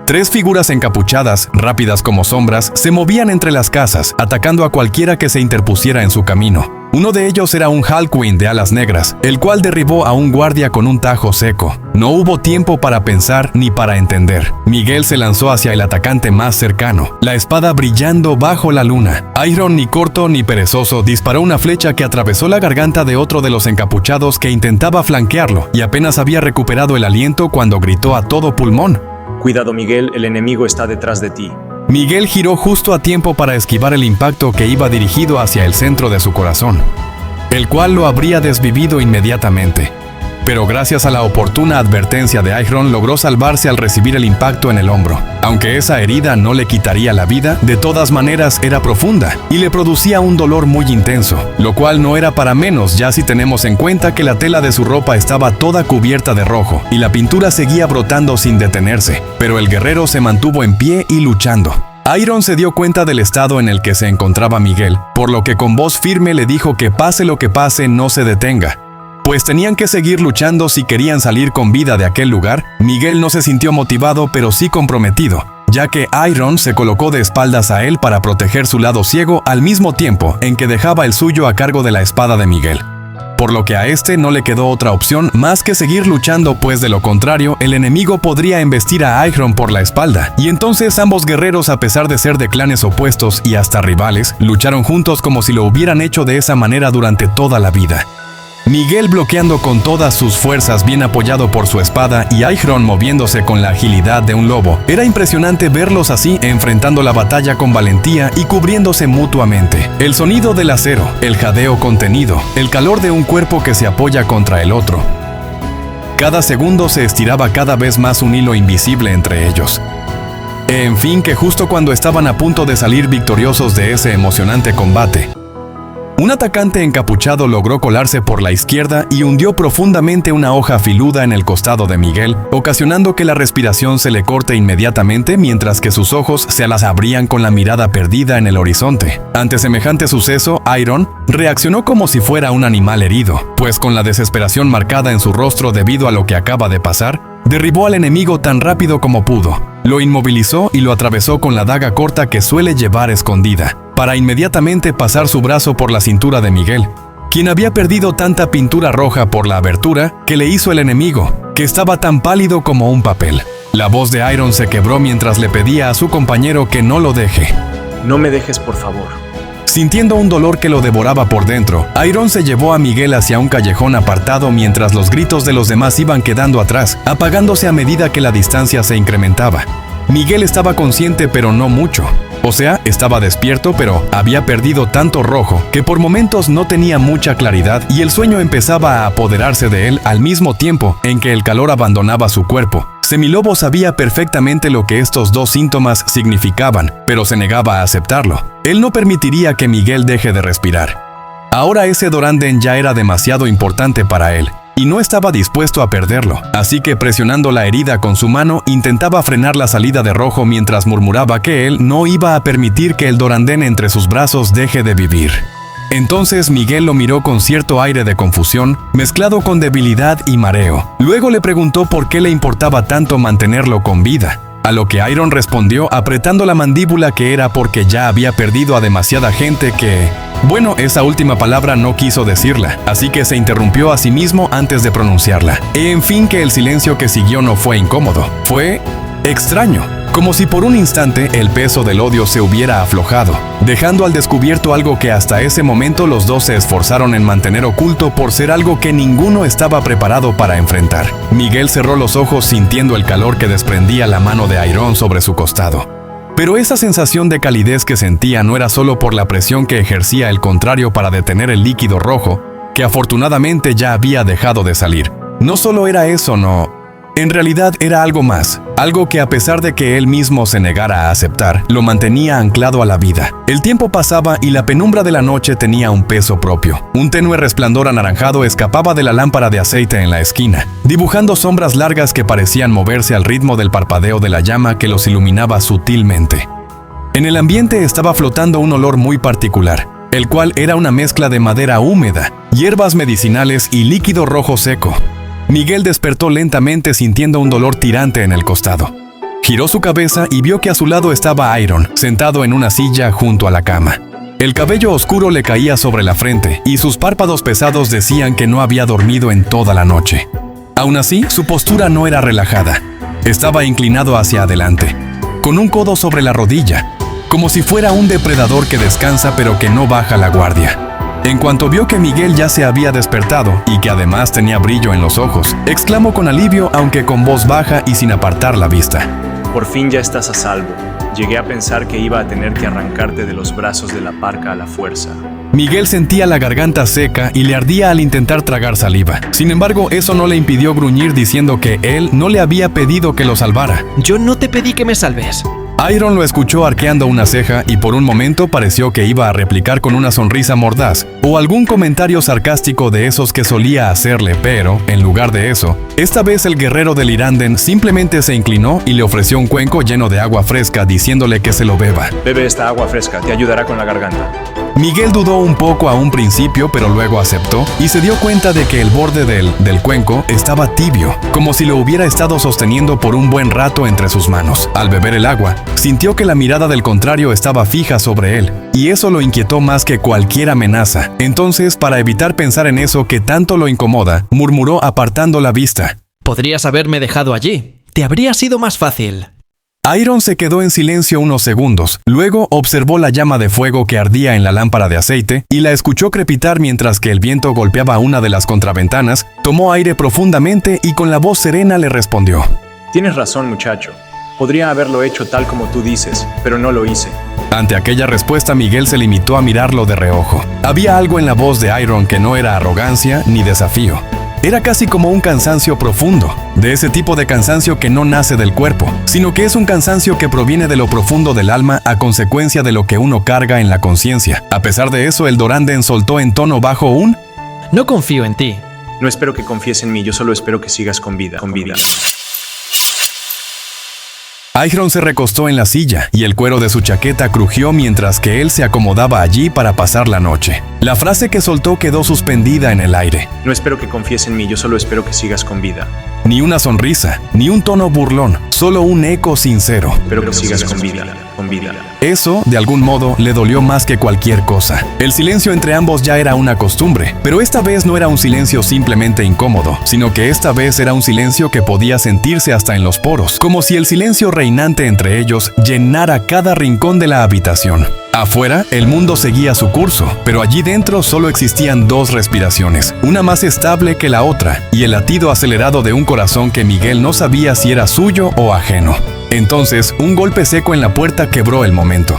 3 figuras encapuchadas, rápidas como sombras, se movían entre las casas, atacando a cualquiera que se interpusiera en su camino. Uno de ellos era un Halfwing de alas negras, el cual derribó a un guardia con un tajo seco. No hubo tiempo para pensar ni para entender. Miguel se lanzó hacia el atacante más cercano, la espada brillando bajo la luna. Iron, ni corto ni perezoso, disparó una flecha que atravesó la garganta de otro de los encapuchados que intentaba flanquearlo, y apenas había recuperado el aliento cuando gritó a todo pulmón: Cuidado, Miguel, el enemigo está detrás de ti. Miguel giró justo a tiempo para esquivar el impacto que iba dirigido hacia el centro de su corazón, el cual lo habría desvivido inmediatamente. Pero gracias a la oportuna advertencia de Iron logró salvarse al recibir el impacto en el hombro. Aunque esa herida no le quitaría la vida, de todas maneras era profunda y le producía un dolor muy intenso, lo cual no era para menos ya si tenemos en cuenta que la tela de su ropa estaba toda cubierta de rojo y la pintura seguía brotando sin detenerse, pero el guerrero se mantuvo en pie y luchando. Iron se dio cuenta del estado en el que se encontraba Miguel, por lo que con voz firme le dijo que pase lo que pase no se detenga, pues tenían que seguir luchando si querían salir con vida de aquel lugar. Miguel no se sintió motivado, pero sí comprometido, ya que Iron se colocó de espaldas a él para proteger su lado ciego al mismo tiempo en que dejaba el suyo a cargo de la espada de Miguel. Por lo que a este no le quedó otra opción más que seguir luchando, pues de lo contrario, el enemigo podría embestir a Iron por la espalda, y entonces ambos guerreros, a pesar de ser de clanes opuestos y hasta rivales, lucharon juntos como si lo hubieran hecho de esa manera durante toda la vida. Miguel bloqueando con todas sus fuerzas bien apoyado por su espada y Iron moviéndose con la agilidad de un lobo. Era impresionante verlos así, enfrentando la batalla con valentía y cubriéndose mutuamente. El sonido del acero, el jadeo contenido, el calor de un cuerpo que se apoya contra el otro. Cada segundo se estiraba cada vez más un hilo invisible entre ellos. En fin, que justo cuando estaban a punto de salir victoriosos de ese emocionante combate, un atacante encapuchado logró colarse por la izquierda y hundió profundamente una hoja filuda en el costado de Miguel, ocasionando que la respiración se le corte inmediatamente mientras que sus ojos se las abrían con la mirada perdida en el horizonte. Ante semejante suceso, Iron reaccionó como si fuera un animal herido, pues con la desesperación marcada en su rostro debido a lo que acaba de pasar, derribó al enemigo tan rápido como pudo, lo inmovilizó y lo atravesó con la daga corta que suele llevar escondida, para inmediatamente pasar su brazo por la cintura de Miguel, quien había perdido tanta pintura roja por la abertura que le hizo el enemigo, que estaba tan pálido como un papel. La voz de Iron se quebró mientras le pedía a su compañero que no lo deje. No me dejes, por favor. Sintiendo un dolor que lo devoraba por dentro, Iron se llevó a Miguel hacia un callejón apartado mientras los gritos de los demás iban quedando atrás, apagándose a medida que la distancia se incrementaba. Miguel estaba consciente, pero no mucho, O sea, estaba despierto, pero había perdido tanto rojo que por momentos no tenía mucha claridad y el sueño empezaba a apoderarse de él al mismo tiempo en que el calor abandonaba su cuerpo. Semilobo sabía perfectamente lo que estos dos síntomas significaban, pero se negaba a aceptarlo. Él no permitiría que Miguel deje de respirar. Ahora ese Duranden ya era demasiado importante para él, y no estaba dispuesto a perderlo, así que presionando la herida con su mano intentaba frenar la salida de rojo mientras murmuraba que él no iba a permitir que el Duranden entre sus brazos deje de vivir. Entonces Miguel lo miró con cierto aire de confusión, mezclado con debilidad y mareo. Luego le preguntó por qué le importaba tanto mantenerlo con vida, a lo que Iron respondió apretando la mandíbula que era porque ya había perdido a demasiada gente que... Bueno, esa última palabra no quiso decirla, así que se interrumpió a sí mismo antes de pronunciarla. En fin, que el silencio que siguió no fue incómodo, fue extraño. Como si por un instante el peso del odio se hubiera aflojado, dejando al descubierto algo que hasta ese momento los dos se esforzaron en mantener oculto por ser algo que ninguno estaba preparado para enfrentar. Miguel cerró los ojos sintiendo el calor que desprendía la mano de Iron sobre su costado. Pero esa sensación de calidez que sentía no era solo por la presión que ejercía el contrario para detener el líquido rojo, que afortunadamente ya había dejado de salir. No solo era eso, no. En realidad era algo más, algo que a pesar de que él mismo se negara a aceptar, lo mantenía anclado a la vida. El tiempo pasaba y la penumbra de la noche tenía un peso propio. Un tenue resplandor anaranjado escapaba de la lámpara de aceite en la esquina, dibujando sombras largas que parecían moverse al ritmo del parpadeo de la llama que los iluminaba sutilmente. En el ambiente estaba flotando un olor muy particular, el cual era una mezcla de madera húmeda, hierbas medicinales y líquido rojo seco. Miguel despertó lentamente sintiendo un dolor tirante en el costado. Giró su cabeza y vio que a su lado estaba Iron, sentado en una silla junto a la cama. El cabello oscuro le caía sobre la frente y sus párpados pesados decían que no había dormido en toda la noche. Aún así, su postura no era relajada. Estaba inclinado hacia adelante, con un codo sobre la rodilla, como si fuera un depredador que descansa pero que no baja la guardia. En cuanto vio que Miguel ya se había despertado y que además tenía brillo en los ojos, exclamó con alivio aunque con voz baja y sin apartar la vista. Por fin ya estás a salvo. Llegué a pensar que iba a tener que arrancarte de los brazos de la parca a la fuerza. Miguel sentía la garganta seca y le ardía al intentar tragar saliva. Sin embargo, eso no le impidió gruñir diciendo que él no le había pedido que lo salvara. Yo no te pedí que me salves. Iron lo escuchó arqueando una ceja y por un momento pareció que iba a replicar con una sonrisa mordaz o algún comentario sarcástico de esos que solía hacerle, pero, en lugar de eso, esta vez el guerrero del Iranden simplemente se inclinó y le ofreció un cuenco lleno de agua fresca diciéndole que se lo beba. Bebe esta agua fresca, te ayudará con la garganta. Miguel dudó un poco a un principio, pero luego aceptó y se dio cuenta de que el borde del cuenco estaba tibio, como si lo hubiera estado sosteniendo por un buen rato entre sus manos. Al beber el agua, sintió que la mirada del contrario estaba fija sobre él, y eso lo inquietó más que cualquier amenaza. Entonces, para evitar pensar en eso que tanto lo incomoda, murmuró apartando la vista. Podrías haberme dejado allí. Te habría sido más fácil. Iron se quedó en silencio unos segundos, luego observó la llama de fuego que ardía en la lámpara de aceite y la escuchó crepitar mientras que el viento golpeaba una de las contraventanas, tomó aire profundamente y con la voz serena le respondió. Tienes razón, muchacho. Podría haberlo hecho tal como tú dices, pero no lo hice. Ante aquella respuesta, Miguel se limitó a mirarlo de reojo. Había algo en la voz de Iron que no era arrogancia ni desafío. Era casi como un cansancio profundo, de ese tipo de cansancio que no nace del cuerpo, sino que es un cansancio que proviene de lo profundo del alma a consecuencia de lo que uno carga en la conciencia. A pesar de eso, el Duranden soltó en tono bajo un... No confío en ti. No espero que confíes en mí, yo solo espero que sigas con vida. Iron se recostó en la silla y el cuero de su chaqueta crujió mientras que él se acomodaba allí para pasar la noche. La frase que soltó quedó suspendida en el aire. No espero que confíes en mí, yo solo espero que sigas con vida. Ni una sonrisa, ni un tono burlón, solo un eco sincero. Espero que sigas con vida. Eso, de algún modo, le dolió más que cualquier cosa. El silencio entre ambos ya era una costumbre, pero esta vez no era un silencio simplemente incómodo, sino que esta vez era un silencio que podía sentirse hasta en los poros, como si el silencio reinante entre ellos llenara cada rincón de la habitación. Afuera, el mundo seguía su curso, pero allí dentro solo existían dos respiraciones, una más estable que la otra, y el latido acelerado de un corazón que Miguel no sabía si era suyo o ajeno. Entonces, un golpe seco en la puerta quebró el momento.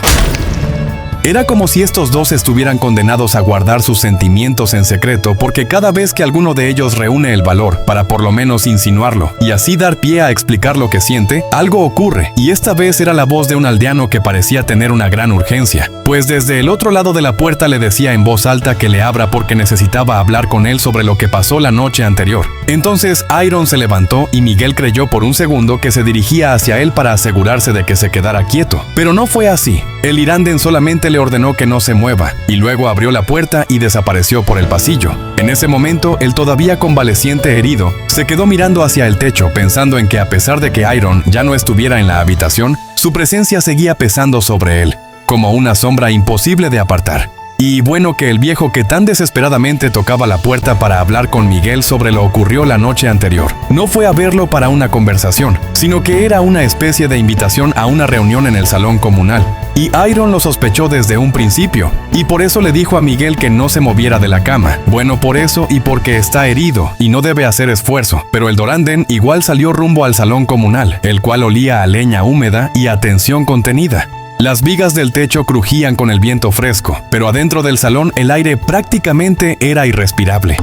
Era como si estos dos estuvieran condenados a guardar sus sentimientos en secreto, porque cada vez que alguno de ellos reúne el valor para por lo menos insinuarlo y así dar pie a explicar lo que siente, algo ocurre, y esta vez era la voz de un aldeano que parecía tener una gran urgencia, pues desde el otro lado de la puerta le decía en voz alta que le abra porque necesitaba hablar con él sobre lo que pasó la noche anterior. Entonces Iron se levantó y Miguel creyó por un segundo que se dirigía hacia él para asegurarse de que se quedara quieto, pero no fue así. El Iranden solamente le ordenó que no se mueva, y luego abrió la puerta y desapareció por el pasillo. En ese momento, el todavía convaleciente herido se quedó mirando hacia el techo, pensando en que a pesar de que Iron ya no estuviera en la habitación, su presencia seguía pesando sobre él, como una sombra imposible de apartar. Y bueno que el viejo que tan desesperadamente tocaba la puerta para hablar con Miguel sobre lo ocurrido la noche anterior, no fue a verlo para una conversación, sino que era una especie de invitación a una reunión en el salón comunal. Y Iron lo sospechó desde un principio, y por eso le dijo a Miguel que no se moviera de la cama. Bueno, por eso y porque está herido y no debe hacer esfuerzo. Pero el Duranden igual salió rumbo al salón comunal, el cual olía a leña húmeda y a tensión contenida. Las vigas del techo crujían con el viento fresco, pero adentro del salón el aire prácticamente era irrespirable.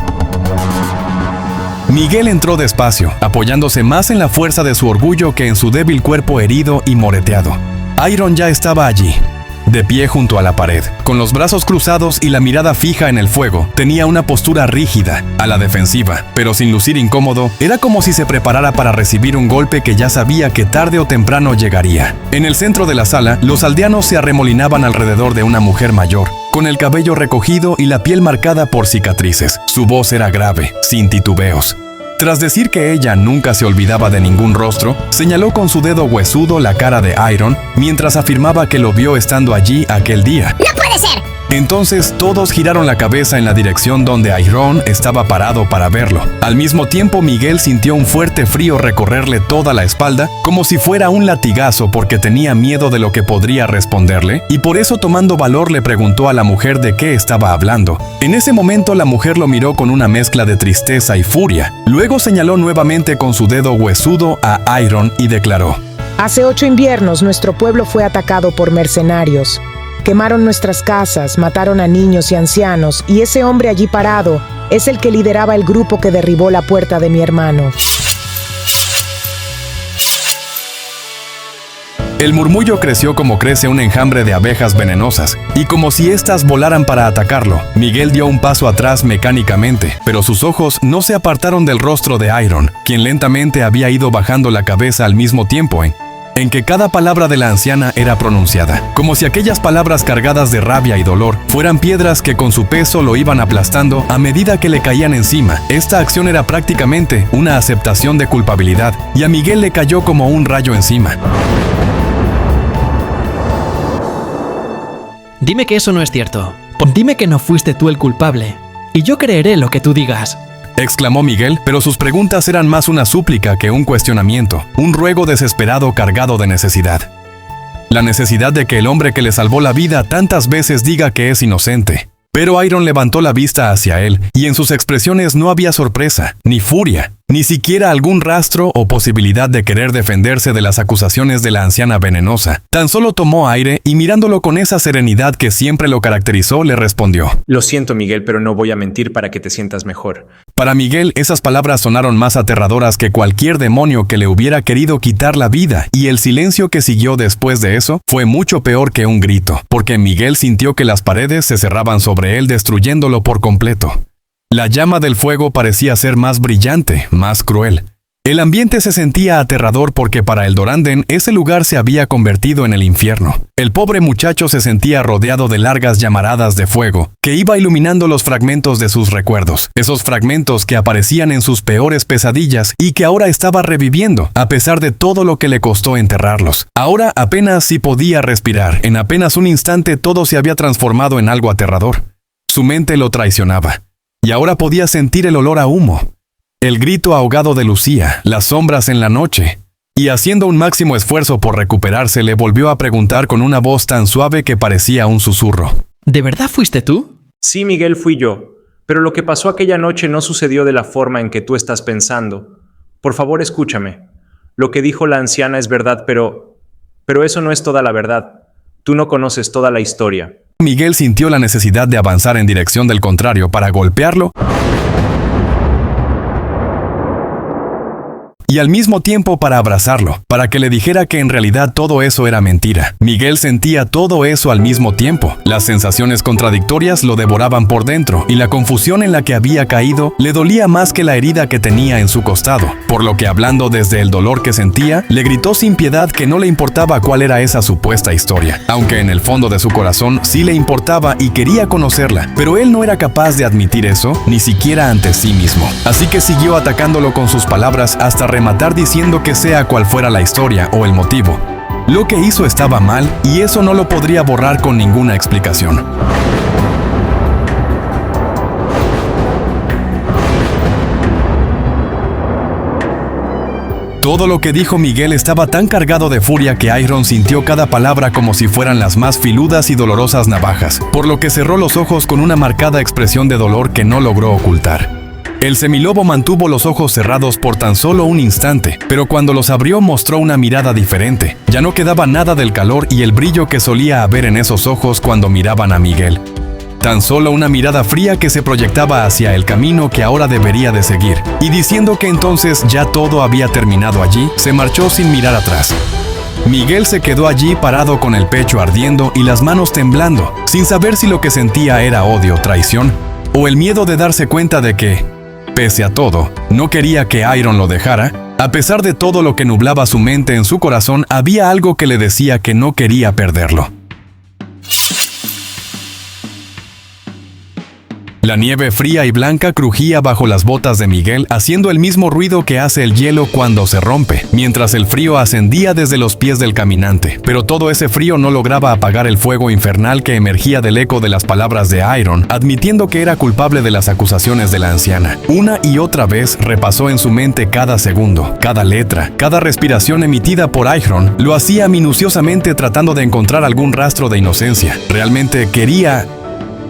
Miguel entró despacio, apoyándose más en la fuerza de su orgullo que en su débil cuerpo herido y moreteado. Iron ya estaba allí, de pie junto a la pared, con los brazos cruzados y la mirada fija en el fuego. Tenía una postura rígida, a la defensiva, pero sin lucir incómodo. Era como si se preparara para recibir un golpe que ya sabía que tarde o temprano llegaría. En el centro de la sala, los aldeanos se arremolinaban alrededor de una mujer mayor, con el cabello recogido y la piel marcada por cicatrices. Su voz era grave, sin titubeos. Tras decir que ella nunca se olvidaba de ningún rostro, señaló con su dedo huesudo la cara de Iron, mientras afirmaba que lo vio estando allí aquel día. ¡No puede ser! Entonces todos giraron la cabeza en la dirección donde Iron estaba parado para verlo. Al mismo tiempo, Miguel sintió un fuerte frío recorrerle toda la espalda, como si fuera un latigazo, porque tenía miedo de lo que podría responderle, y por eso, tomando valor, le preguntó a la mujer de qué estaba hablando. En ese momento la mujer lo miró con una mezcla de tristeza y furia. Luego señaló nuevamente con su dedo huesudo a Iron y declaró: Hace 8 inviernos nuestro pueblo fue atacado por mercenarios. Quemaron nuestras casas, mataron a niños y ancianos, y ese hombre allí parado es el que lideraba el grupo que derribó la puerta de mi hermano. El murmullo creció como crece un enjambre de abejas venenosas, y como si éstas volaran para atacarlo. Miguel dio un paso atrás mecánicamente, pero sus ojos no se apartaron del rostro de Iron, quien lentamente había ido bajando la cabeza al mismo tiempo en que cada palabra de la anciana era pronunciada, como si aquellas palabras cargadas de rabia y dolor fueran piedras que con su peso lo iban aplastando a medida que le caían encima. Esta acción era prácticamente una aceptación de culpabilidad, y a Miguel le cayó como un rayo encima. Dime que eso no es cierto. Dime que no fuiste tú el culpable, y yo creeré lo que tú digas. Exclamó Miguel, pero sus preguntas eran más una súplica que un cuestionamiento, un ruego desesperado cargado de necesidad. La necesidad de que el hombre que le salvó la vida tantas veces diga que es inocente. Pero Iron levantó la vista hacia él, y en sus expresiones no había sorpresa, ni furia, ni siquiera algún rastro o posibilidad de querer defenderse de las acusaciones de la anciana venenosa. Tan solo tomó aire y, mirándolo con esa serenidad que siempre lo caracterizó, le respondió: Lo siento, Miguel, pero no voy a mentir para que te sientas mejor. Para Miguel, esas palabras sonaron más aterradoras que cualquier demonio que le hubiera querido quitar la vida, y el silencio que siguió después de eso fue mucho peor que un grito, porque Miguel sintió que las paredes se cerraban sobre él, destruyéndolo por completo. La llama del fuego parecía ser más brillante, más cruel. El ambiente se sentía aterrador porque para el Duranden ese lugar se había convertido en el infierno. El pobre muchacho se sentía rodeado de largas llamaradas de fuego que iba iluminando los fragmentos de sus recuerdos, esos fragmentos que aparecían en sus peores pesadillas y que ahora estaba reviviendo, a pesar de todo lo que le costó enterrarlos. Ahora apenas sí podía respirar. En apenas un instante todo se había transformado en algo aterrador. Su mente lo traicionaba. Y ahora podía sentir el olor a humo, el grito ahogado de Lucía, las sombras en la noche. Y haciendo un máximo esfuerzo por recuperarse, le volvió a preguntar con una voz tan suave que parecía un susurro: ¿De verdad fuiste tú? Sí, Miguel, fui yo. Pero lo que pasó aquella noche no sucedió de la forma en que tú estás pensando. Por favor, escúchame. Lo que dijo la anciana es verdad, pero eso no es toda la verdad. Tú no conoces toda la historia. Miguel sintió la necesidad de avanzar en dirección del contrario para golpearlo y al mismo tiempo para abrazarlo, para que le dijera que en realidad todo eso era mentira. Miguel sentía todo eso al mismo tiempo. Las sensaciones contradictorias lo devoraban por dentro y la confusión en la que había caído le dolía más que la herida que tenía en su costado, por lo que hablando desde el dolor que sentía, le gritó sin piedad que no le importaba cuál era esa supuesta historia, aunque en el fondo de su corazón sí le importaba y quería conocerla, pero él no era capaz de admitir eso, ni siquiera ante sí mismo. Así que siguió atacándolo con sus palabras hasta rematar diciendo que sea cual fuera la historia o el motivo, lo que hizo estaba mal y eso no lo podría borrar con ninguna explicación. Todo lo que dijo Miguel estaba tan cargado de furia que Iron sintió cada palabra como si fueran las más filudas y dolorosas navajas, por lo que cerró los ojos con una marcada expresión de dolor que no logró ocultar. El semilobo mantuvo los ojos cerrados por tan solo un instante, pero cuando los abrió mostró una mirada diferente. Ya no quedaba nada del calor y el brillo que solía haber en esos ojos cuando miraban a Miguel. Tan solo una mirada fría que se proyectaba hacia el camino que ahora debería de seguir, y diciendo que entonces ya todo había terminado allí, se marchó sin mirar atrás. Miguel se quedó allí parado con el pecho ardiendo y las manos temblando, sin saber si lo que sentía era odio, traición, o el miedo de darse cuenta de que, pese a todo, no quería que Iron lo dejara. A pesar de todo lo que nublaba su mente, en su corazón había algo que le decía que no quería perderlo. La nieve fría y blanca crujía bajo las botas de Miguel, haciendo el mismo ruido que hace el hielo cuando se rompe, mientras el frío ascendía desde los pies del caminante. Pero todo ese frío no lograba apagar el fuego infernal que emergía del eco de las palabras de Iron, admitiendo que era culpable de las acusaciones de la anciana. Una y otra vez repasó en su mente cada segundo, cada letra, cada respiración emitida por Iron. Lo hacía minuciosamente tratando de encontrar algún rastro de inocencia. Realmente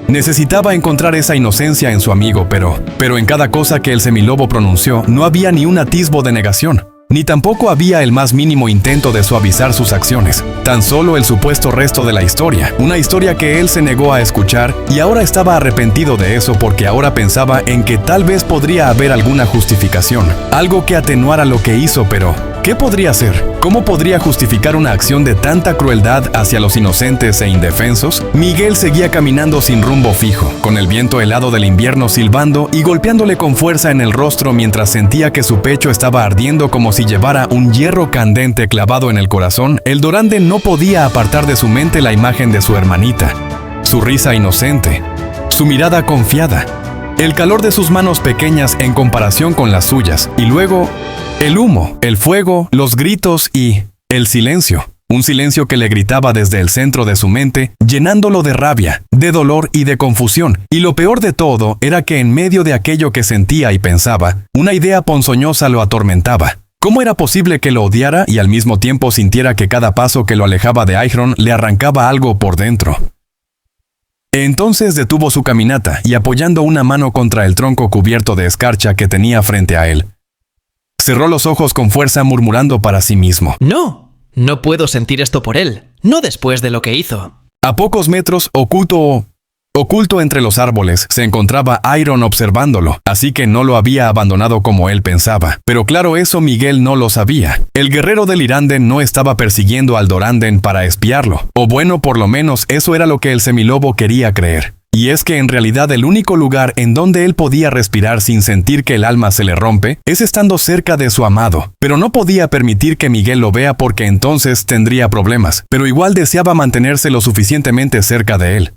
necesitaba encontrar esa inocencia en su amigo, pero en cada cosa que el semilobo pronunció no había ni un atisbo de negación, ni tampoco había el más mínimo intento de suavizar sus acciones, tan solo el supuesto resto de la historia, una historia que él se negó a escuchar y ahora estaba arrepentido de eso porque ahora pensaba en que tal vez podría haber alguna justificación, algo que atenuara lo que hizo, pero ¿qué podría ser? ¿Cómo podría justificar una acción de tanta crueldad hacia los inocentes e indefensos? Miguel seguía caminando sin rumbo fijo, con el viento helado del invierno silbando y golpeándole con fuerza en el rostro mientras sentía que su pecho estaba ardiendo como si llevara un hierro candente clavado en el corazón. El Durande no podía apartar de su mente la imagen de su hermanita, su risa inocente, su mirada confiada, el calor de sus manos pequeñas en comparación con las suyas, y luego el humo, el fuego, los gritos y el silencio. Un silencio que le gritaba desde el centro de su mente, llenándolo de rabia, de dolor y de confusión. Y lo peor de todo era que en medio de aquello que sentía y pensaba, una idea ponzoñosa lo atormentaba. ¿Cómo era posible que lo odiara y al mismo tiempo sintiera que cada paso que lo alejaba de Iron le arrancaba algo por dentro? Entonces detuvo su caminata y apoyando una mano contra el tronco cubierto de escarcha que tenía frente a él, cerró los ojos con fuerza murmurando para sí mismo. No puedo sentir esto por él, no después de lo que hizo. A pocos metros, oculto entre los árboles, se encontraba Iron observándolo, así que no lo había abandonado como él pensaba. Pero claro, eso Miguel no lo sabía. El guerrero del Lyranden no estaba persiguiendo al Duranden para espiarlo, o bueno, por lo menos eso era lo que el semilobo quería creer. Y es que en realidad el único lugar en donde él podía respirar sin sentir que el alma se le rompe es estando cerca de su amado. Pero no podía permitir que Miguel lo vea porque entonces tendría problemas, pero igual deseaba mantenerse lo suficientemente cerca de él,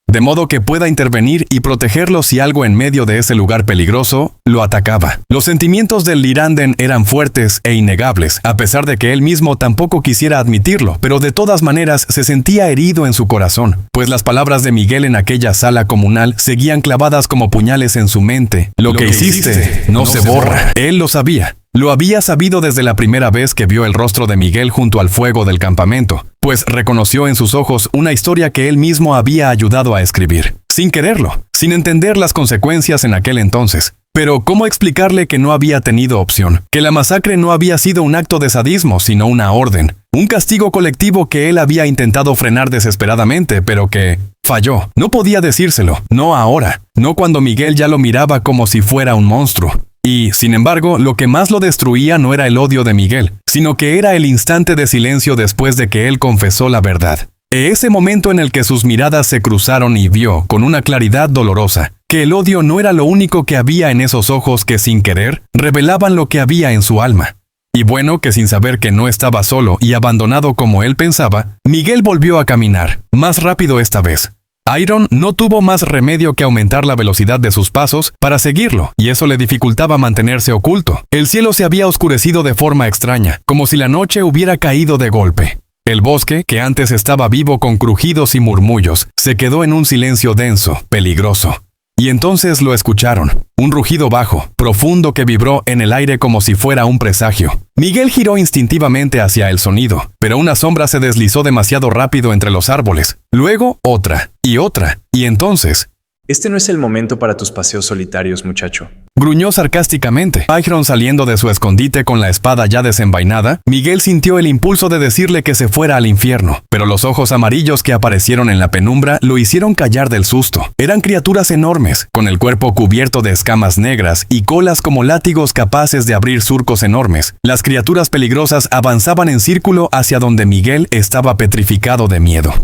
de modo que pueda intervenir y protegerlo si algo en medio de ese lugar peligroso lo atacaba. Los sentimientos del Lyranden eran fuertes e innegables, a pesar de que él mismo tampoco quisiera admitirlo, pero de todas maneras se sentía herido en su corazón, pues las palabras de Miguel en aquella sala comunal seguían clavadas como puñales en su mente. Lo que hiciste no se borra. Él lo sabía. Lo había sabido desde la primera vez que vio el rostro de Miguel junto al fuego del campamento, pues reconoció en sus ojos una historia que él mismo había ayudado a escribir, sin quererlo, sin entender las consecuencias en aquel entonces. Pero ¿cómo explicarle que no había tenido opción? Que la masacre no había sido un acto de sadismo, sino una orden. Un castigo colectivo que él había intentado frenar desesperadamente, pero que falló. No podía decírselo, no ahora, no cuando Miguel ya lo miraba como si fuera un monstruo. Y, sin embargo, lo que más lo destruía no era el odio de Miguel, sino que era el instante de silencio después de que él confesó la verdad. Ese momento en el que sus miradas se cruzaron y vio, con una claridad dolorosa, que el odio no era lo único que había en esos ojos que, sin querer, revelaban lo que había en su alma. Y bueno, que sin saber que no estaba solo y abandonado como él pensaba, Miguel volvió a caminar, más rápido esta vez. Iron no tuvo más remedio que aumentar la velocidad de sus pasos para seguirlo, y eso le dificultaba mantenerse oculto. El cielo se había oscurecido de forma extraña, como si la noche hubiera caído de golpe. El bosque, que antes estaba vivo con crujidos y murmullos, se quedó en un silencio denso, peligroso. Y entonces lo escucharon, un rugido bajo, profundo que vibró en el aire como si fuera un presagio. Miguel giró instintivamente hacia el sonido, pero una sombra se deslizó demasiado rápido entre los árboles. Luego otra, y entonces... Este no es el momento para tus paseos solitarios, muchacho. Gruñó sarcásticamente. Iron saliendo de su escondite con la espada ya desenvainada, Miguel sintió el impulso de decirle que se fuera al infierno, pero los ojos amarillos que aparecieron en la penumbra lo hicieron callar del susto. Eran criaturas enormes, con el cuerpo cubierto de escamas negras y colas como látigos capaces de abrir surcos enormes. Las criaturas peligrosas avanzaban en círculo hacia donde Miguel estaba petrificado de miedo.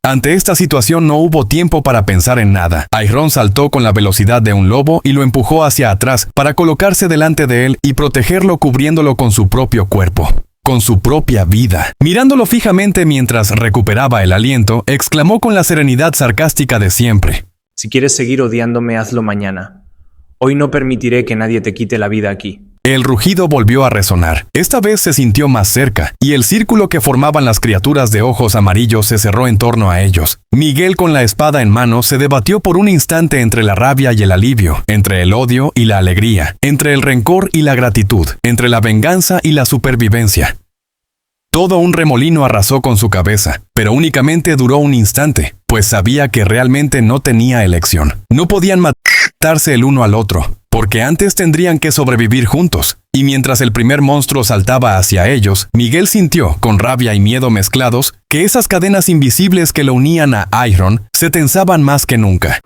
Ante esta situación no hubo tiempo para pensar en nada. Iron saltó con la velocidad de un lobo y lo empujó hacia atrás para colocarse delante de él y protegerlo cubriéndolo con su propio cuerpo, con su propia vida. Mirándolo fijamente mientras recuperaba el aliento, exclamó con la serenidad sarcástica de siempre. Si quieres seguir odiándome, hazlo mañana. Hoy no permitiré que nadie te quite la vida aquí. El rugido volvió a resonar. Esta vez se sintió más cerca, y el círculo que formaban las criaturas de ojos amarillos se cerró en torno a ellos. Miguel, con la espada en mano, se debatió por un instante entre la rabia y el alivio, entre el odio y la alegría, entre el rencor y la gratitud, entre la venganza y la supervivencia. Todo un remolino arrasó con su cabeza, pero únicamente duró un instante, pues sabía que realmente no tenía elección. No podían matarse el uno al otro, porque antes tendrían que sobrevivir juntos. Y mientras el primer monstruo saltaba hacia ellos, Miguel sintió, con rabia y miedo mezclados, que esas cadenas invisibles que lo unían a Iron se tensaban más que nunca.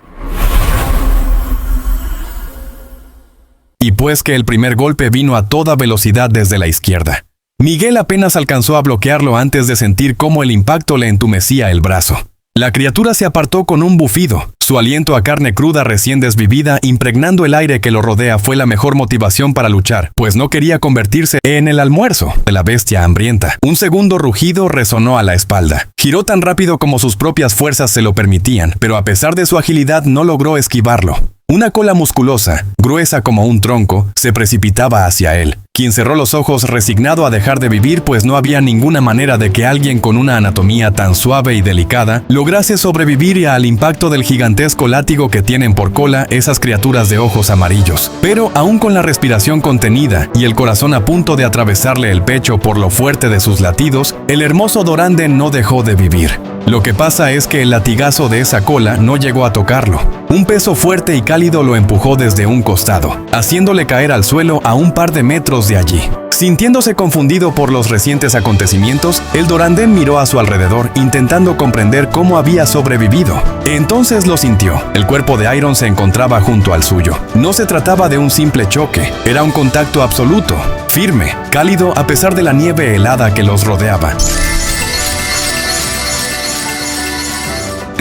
Y pues que el primer golpe vino a toda velocidad desde la izquierda. Miguel apenas alcanzó a bloquearlo antes de sentir cómo el impacto le entumecía el brazo. La criatura se apartó con un bufido. Su aliento a carne cruda recién desvivida, impregnando el aire que lo rodea, fue la mejor motivación para luchar, pues no quería convertirse en el almuerzo de la bestia hambrienta. Un segundo rugido resonó a la espalda. Giró tan rápido como sus propias fuerzas se lo permitían, pero a pesar de su agilidad no logró esquivarlo. Una cola musculosa, gruesa como un tronco, se precipitaba hacia él, quien cerró los ojos resignado a dejar de vivir, pues no había ninguna manera de que alguien con una anatomía tan suave y delicada lograse sobrevivir al impacto del gigantesco látigo que tienen por cola esas criaturas de ojos amarillos. Pero aún con la respiración contenida y el corazón a punto de atravesarle el pecho por lo fuerte de sus latidos, el hermoso Duranden no dejó de vivir. Lo que pasa es que el latigazo de esa cola no llegó a tocarlo. Un peso fuerte y cálido lo empujó desde un costado, haciéndole caer al suelo a un par de metros de allí. Sintiéndose confundido por los recientes acontecimientos, el Duranden miró a su alrededor intentando comprender cómo había sobrevivido. Entonces lo sintió. El cuerpo de Iron se encontraba junto al suyo. No se trataba de un simple choque, era un contacto absoluto, firme, cálido a pesar de la nieve helada que los rodeaba.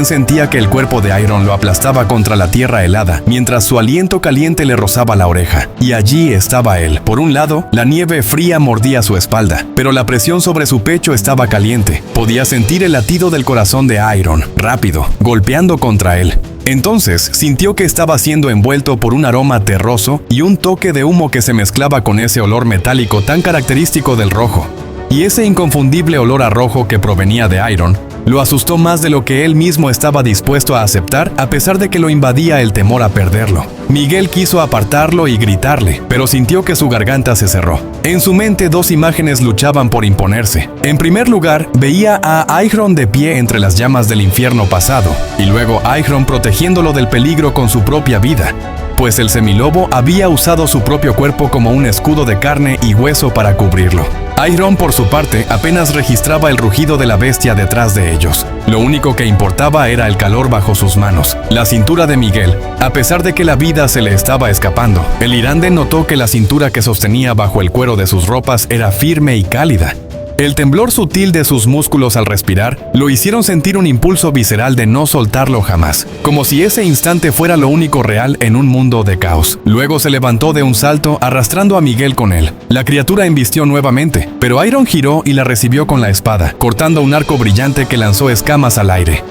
Sentía que el cuerpo de Iron lo aplastaba contra la tierra helada, mientras su aliento caliente le rozaba la oreja. Y allí estaba él. Por un lado, la nieve fría mordía su espalda, pero la presión sobre su pecho estaba caliente. Podía sentir el latido del corazón de Iron, rápido, golpeando contra él. Entonces, sintió que estaba siendo envuelto por un aroma terroso y un toque de humo que se mezclaba con ese olor metálico tan característico del rojo. Y ese inconfundible olor a rojo que provenía de Iron lo asustó más de lo que él mismo estaba dispuesto a aceptar, a pesar de que lo invadía el temor a perderlo. Miguel quiso apartarlo y gritarle, pero sintió que su garganta se cerró. En su mente dos imágenes luchaban por imponerse. En primer lugar, veía a Iron de pie entre las llamas del infierno pasado, y luego Iron protegiéndolo del peligro con su propia vida. pues el semilobo había usado su propio cuerpo como un escudo de carne y hueso para cubrirlo. Iron, por su parte, apenas registraba el rugido de la bestia detrás de ellos. Lo único que importaba era el calor bajo sus manos. La cintura de Miguel, a pesar de que la vida se le estaba escapando, el Irande notó que la cintura que sostenía bajo el cuero de sus ropas era firme y cálida. El temblor sutil de sus músculos al respirar lo hicieron sentir un impulso visceral de no soltarlo jamás, como si ese instante fuera lo único real en un mundo de caos. Luego se levantó de un salto, arrastrando a Miguel con él. La criatura embistió nuevamente, pero Iron giró y la recibió con la espada, cortando un arco brillante que lanzó escamas al aire.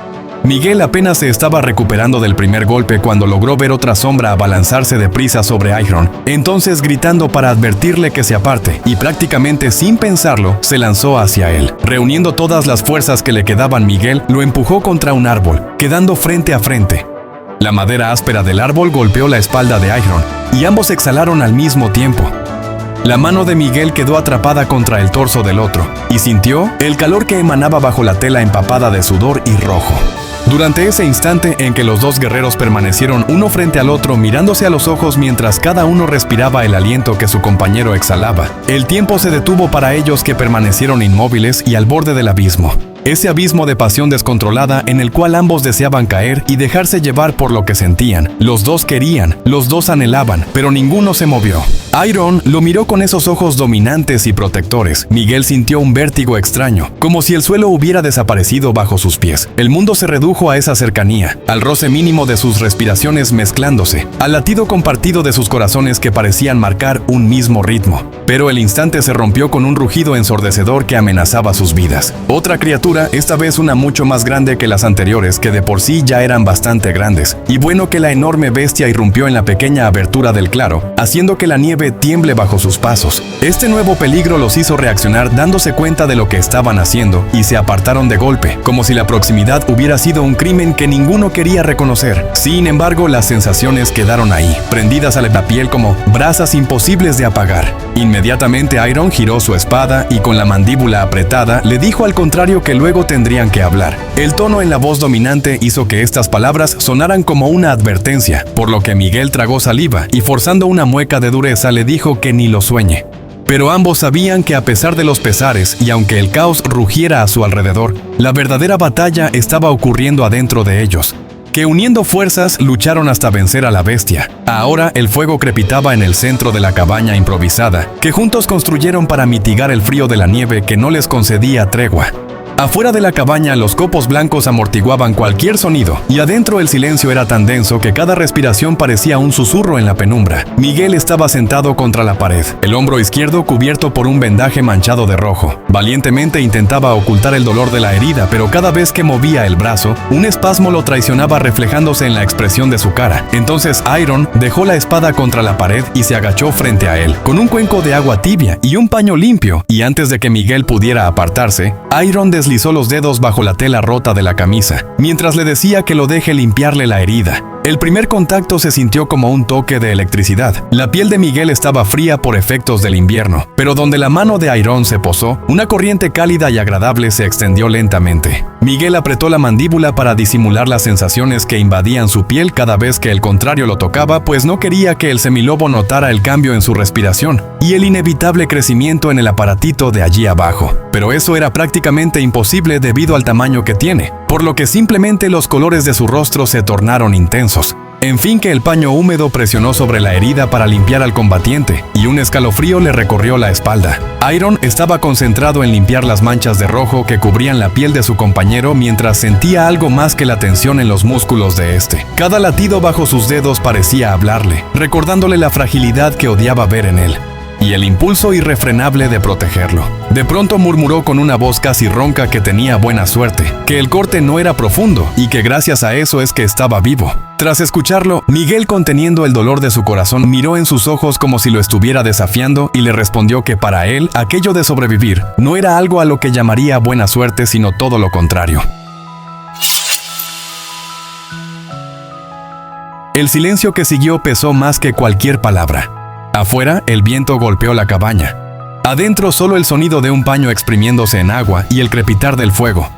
Miguel apenas se estaba recuperando del primer golpe cuando logró ver otra sombra abalanzarse deprisa sobre Iron, entonces gritando para advertirle que se aparte, y prácticamente sin pensarlo, se lanzó hacia él. Reuniendo todas las fuerzas que le quedaban, Miguel lo empujó contra un árbol, quedando frente a frente. La madera áspera del árbol golpeó la espalda de Iron, y ambos exhalaron al mismo tiempo. La mano de Miguel quedó atrapada contra el torso del otro, y sintió el calor que emanaba bajo la tela empapada de sudor y rojo. Durante ese instante en que los dos guerreros permanecieron uno frente al otro mirándose a los ojos mientras cada uno respiraba el aliento que su compañero exhalaba, el tiempo se detuvo para ellos, que permanecieron inmóviles y al borde del abismo. Ese abismo de pasión descontrolada en el cual ambos deseaban caer y dejarse llevar por lo que sentían. Los dos querían, los dos anhelaban, pero ninguno se movió. Iron lo miró con esos ojos dominantes y protectores. Miguel sintió un vértigo extraño, como si el suelo hubiera desaparecido bajo sus pies. El mundo se redujo a esa cercanía, al roce mínimo de sus respiraciones mezclándose, al latido compartido de sus corazones que parecían marcar un mismo ritmo. Pero el instante se rompió con un rugido ensordecedor que amenazaba sus vidas. Otra criatura, esta vez una mucho más grande que las anteriores, que de por sí ya eran bastante grandes. Y bueno que la enorme bestia irrumpió en la pequeña abertura del claro, haciendo que la nieve tiemble bajo sus pasos. Este nuevo peligro los hizo reaccionar dándose cuenta de lo que estaban haciendo, y se apartaron de golpe, como si la proximidad hubiera sido un crimen que ninguno quería reconocer. Sin embargo, las sensaciones quedaron ahí, prendidas a la piel como brasas imposibles de apagar. Inmediatamente Iron giró su espada y con la mandíbula apretada le dijo al contrario que luego tendrían que hablar. El tono en la voz dominante hizo que estas palabras sonaran como una advertencia, por lo que Miguel tragó saliva y forzando una mueca de dureza le dijo que ni lo sueñe. Pero ambos sabían que a pesar de los pesares y aunque el caos rugiera a su alrededor, la verdadera batalla estaba ocurriendo adentro de ellos, que uniendo fuerzas lucharon hasta vencer a la bestia. Ahora el fuego crepitaba en el centro de la cabaña improvisada, que juntos construyeron para mitigar el frío de la nieve que no les concedía tregua. Afuera de la cabaña los copos blancos amortiguaban cualquier sonido, y adentro el silencio era tan denso que cada respiración parecía un susurro en la penumbra. Miguel estaba sentado contra la pared, el hombro izquierdo cubierto por un vendaje manchado de rojo. Valientemente intentaba ocultar el dolor de la herida, pero cada vez que movía el brazo, un espasmo lo traicionaba reflejándose en la expresión de su cara. Entonces Iron dejó la espada contra la pared y se agachó frente a él, con un cuenco de agua tibia y un paño limpio, y antes de que Miguel pudiera apartarse, Iron deslizó los dedos bajo la tela rota de la camisa, mientras le decía que lo deje limpiarle la herida. El primer contacto se sintió como un toque de electricidad. La piel de Miguel estaba fría por efectos del invierno, pero donde la mano de Iron se posó, una corriente cálida y agradable se extendió lentamente. Miguel apretó la mandíbula para disimular las sensaciones que invadían su piel cada vez que el contrario lo tocaba, pues no quería que el semilobo notara el cambio en su respiración y el inevitable crecimiento en el aparatito de allí abajo. Pero eso era prácticamente imposible debido al tamaño que tiene, por lo que simplemente los colores de su rostro se tornaron intensos. En fin, que el paño húmedo presionó sobre la herida para limpiar al combatiente, y un escalofrío le recorrió la espalda. Iron estaba concentrado en limpiar las manchas de rojo que cubrían la piel de su compañero mientras sentía algo más que la tensión en los músculos de este. Cada latido bajo sus dedos parecía hablarle, recordándole la fragilidad que odiaba ver en él, y el impulso irrefrenable de protegerlo. De pronto murmuró con una voz casi ronca que tenía buena suerte, que el corte no era profundo y que gracias a eso es que estaba vivo. Tras escucharlo, Miguel, conteniendo el dolor de su corazón, miró en sus ojos como si lo estuviera desafiando y le respondió que para él aquello de sobrevivir no era algo a lo que llamaría buena suerte, sino todo lo contrario. El silencio que siguió pesó más que cualquier palabra. Afuera, el viento golpeó la cabaña. Adentro, solo el sonido de un paño exprimiéndose en agua y el crepitar del fuego.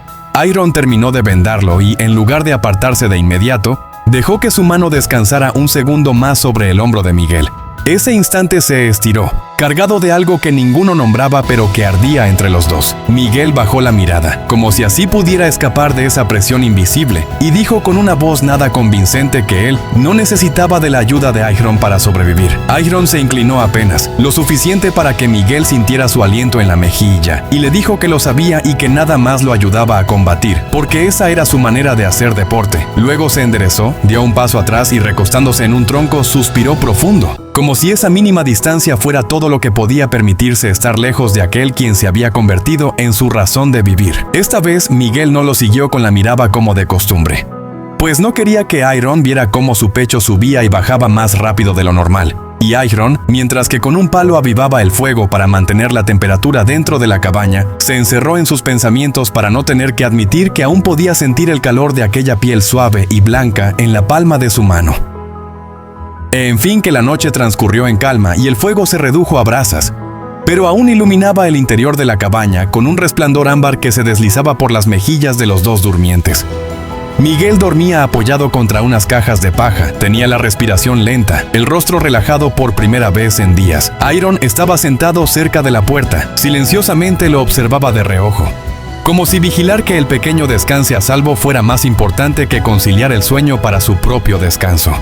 Iron terminó de vendarlo y, en lugar de apartarse de inmediato, Dejó que su mano descansara un segundo más sobre el hombro de Miguel. Ese instante se estiró, cargado de algo que ninguno nombraba pero que ardía entre los dos. Miguel bajó la mirada, como si así pudiera escapar de esa presión invisible, y dijo con una voz nada convincente que él no necesitaba de la ayuda de Ahiron para sobrevivir. Ahiron se inclinó apenas, lo suficiente para que Miguel sintiera su aliento en la mejilla, y le dijo que lo sabía y que nada más lo ayudaba a combatir, porque esa era su manera de hacer deporte. Luego se enderezó, dio un paso atrás y recostándose en un tronco suspiró profundo, como si esa mínima distancia fuera todo lo que podía permitirse estar lejos de aquel quien se había convertido en su razón de vivir. Esta vez Miguel no lo siguió con la mirada como de costumbre, pues no quería que Ahiron viera cómo su pecho subía y bajaba más rápido de lo normal. Y Ahiron, mientras que con un palo avivaba el fuego para mantener la temperatura dentro de la cabaña, se encerró en sus pensamientos para no tener que admitir que aún podía sentir el calor de aquella piel suave y blanca en la palma de su mano. En fin, que la noche transcurrió en calma y el fuego se redujo a brasas, pero aún iluminaba el interior de la cabaña con un resplandor ámbar que se deslizaba por las mejillas de los dos durmientes. Miguel dormía apoyado contra unas cajas de paja, tenía la respiración lenta, el rostro relajado por primera vez en días. Ahiron estaba sentado cerca de la puerta, silenciosamente lo observaba de reojo, como si vigilar que el pequeño descanse a salvo fuera más importante que conciliar el sueño para su propio descanso.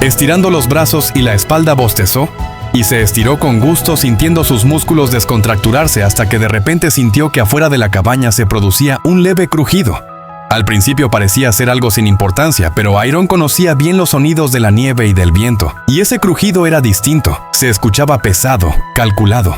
Estirando los brazos y la espalda bostezó, y se estiró con gusto sintiendo sus músculos descontracturarse hasta que de repente sintió que afuera de la cabaña se producía un leve crujido. Al principio parecía ser algo sin importancia, pero Ahiron conocía bien los sonidos de la nieve y del viento, y ese crujido era distinto, se escuchaba pesado, calculado.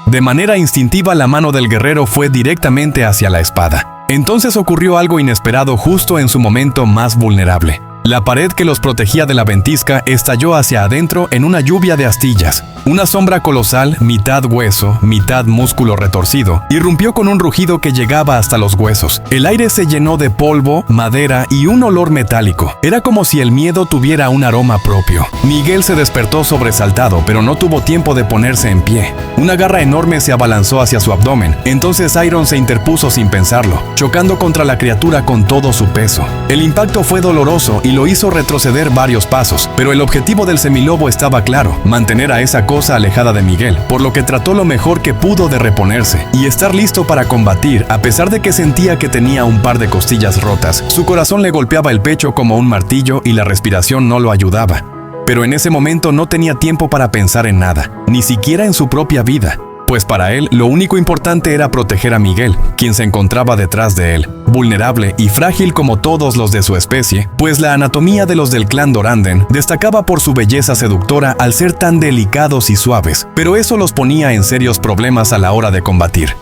De manera instintiva la mano del guerrero fue directamente hacia la espada. Entonces ocurrió algo inesperado justo en su momento más vulnerable. La pared que los protegía de la ventisca estalló hacia adentro en una lluvia de astillas. Una sombra colosal, mitad hueso, mitad músculo retorcido, irrumpió con un rugido que llegaba hasta los huesos. El aire se llenó de polvo, madera y un olor metálico. Era como si el miedo tuviera un aroma propio. Miguel se despertó sobresaltado, pero no tuvo tiempo de ponerse en pie. Una garra enorme se abalanzó hacia su abdomen. Entonces Ahiron se interpuso sin pensarlo, chocando contra la criatura con todo su peso. El impacto fue doloroso y lo hizo retroceder varios pasos, pero el objetivo del semilobo estaba claro: mantener a esa cosa alejada de Miguel, por lo que trató lo mejor que pudo de reponerse y estar listo para combatir, a pesar de que sentía que tenía un par de costillas rotas. Su corazón le golpeaba el pecho como un martillo y la respiración no lo ayudaba. Pero en ese momento no tenía tiempo para pensar en nada, ni siquiera en su propia vida, pues para él lo único importante era proteger a Miguel, quien se encontraba detrás de él, vulnerable y frágil como todos los de su especie, pues la anatomía de los del clan Duranden destacaba por su belleza seductora al ser tan delicados y suaves, pero eso los ponía en serios problemas a la hora de combatir.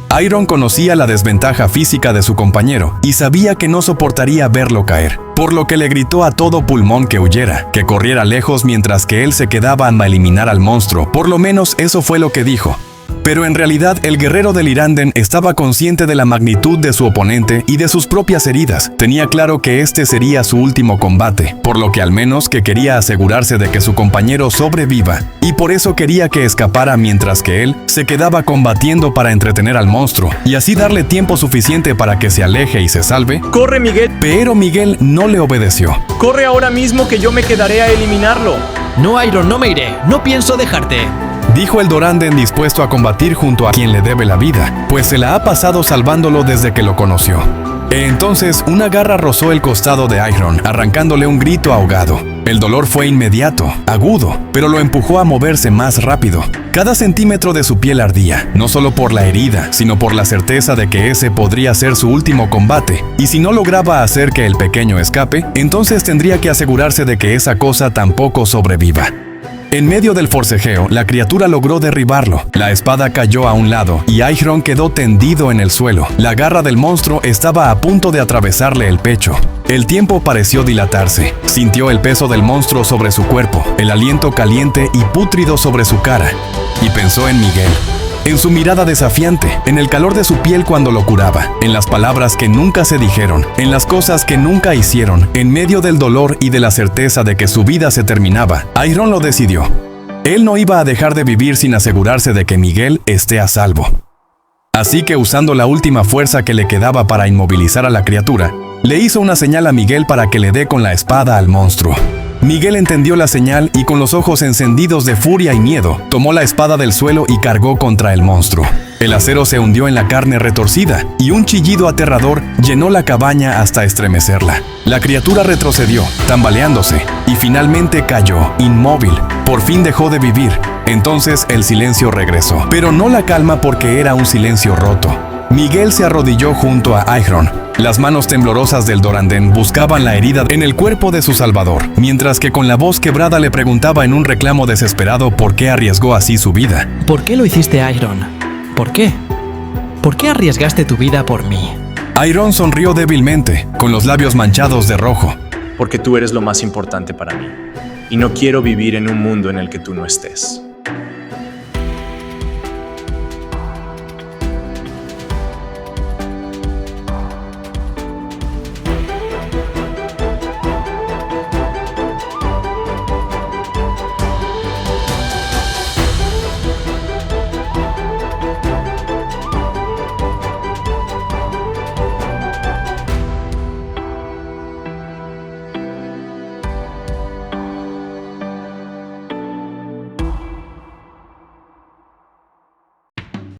Ahiron conocía la desventaja física de su compañero y sabía que no soportaría verlo caer, por lo que le gritó a todo pulmón que huyera, que corriera lejos mientras que él se quedaba a eliminar al monstruo. Por lo menos eso fue lo que dijo. Pero en realidad el guerrero de Lyranden estaba consciente de la magnitud de su oponente y de sus propias heridas. Tenía claro que este sería su último combate, por lo que al menos que quería asegurarse de que su compañero sobreviva, y por eso quería que escapara mientras que él se quedaba combatiendo para entretener al monstruo, y así darle tiempo suficiente para que se aleje y se salve. ¡Corre, Miguel! Pero Miguel no le obedeció. ¡Corre ahora mismo que yo me quedaré a eliminarlo! No, Ahiron, no me iré. No pienso dejarte. Dijo el Duranden dispuesto a combatir junto a quien le debe la vida, pues se la ha pasado salvándolo desde que lo conoció. Entonces una garra rozó el costado de Ahiron, arrancándole un grito ahogado. El dolor fue inmediato, agudo, pero lo empujó a moverse más rápido. Cada centímetro de su piel ardía, no solo por la herida, sino por la certeza de que ese podría ser su último combate. Y si no lograba hacer que el pequeño escape, entonces tendría que asegurarse de que esa cosa tampoco sobreviva. En medio del forcejeo, la criatura logró derribarlo. La espada cayó a un lado y Ahiron quedó tendido en el suelo. La garra del monstruo estaba a punto de atravesarle el pecho. El tiempo pareció dilatarse. Sintió el peso del monstruo sobre su cuerpo, el aliento caliente y pútrido sobre su cara, y pensó en Miguel. En su mirada desafiante, en el calor de su piel cuando lo curaba, en las palabras que nunca se dijeron, en las cosas que nunca hicieron, en medio del dolor y de la certeza de que su vida se terminaba, Ahiron lo decidió. Él no iba a dejar de vivir sin asegurarse de que Miguel esté a salvo. Así que usando la última fuerza que le quedaba para inmovilizar a la criatura, le hizo una señal a Miguel para que le dé con la espada al monstruo. Miguel entendió la señal y con los ojos encendidos de furia y miedo, tomó la espada del suelo y cargó contra el monstruo. El acero se hundió en la carne retorcida y un chillido aterrador llenó la cabaña hasta estremecerla. La criatura retrocedió, tambaleándose, y finalmente cayó, inmóvil. Por fin dejó de vivir. Entonces el silencio regresó, pero no la calma porque era un silencio roto. Miguel se arrodilló junto a Aeron. Las manos temblorosas del Durandén buscaban la herida en el cuerpo de su salvador, mientras que con la voz quebrada le preguntaba en un reclamo desesperado por qué arriesgó así su vida. ¿Por qué lo hiciste, Aeron? ¿Por qué? ¿Por qué arriesgaste tu vida por mí? Aeron sonrió débilmente, con los labios manchados de rojo. Porque tú eres lo más importante para mí, y no quiero vivir en un mundo en el que tú no estés.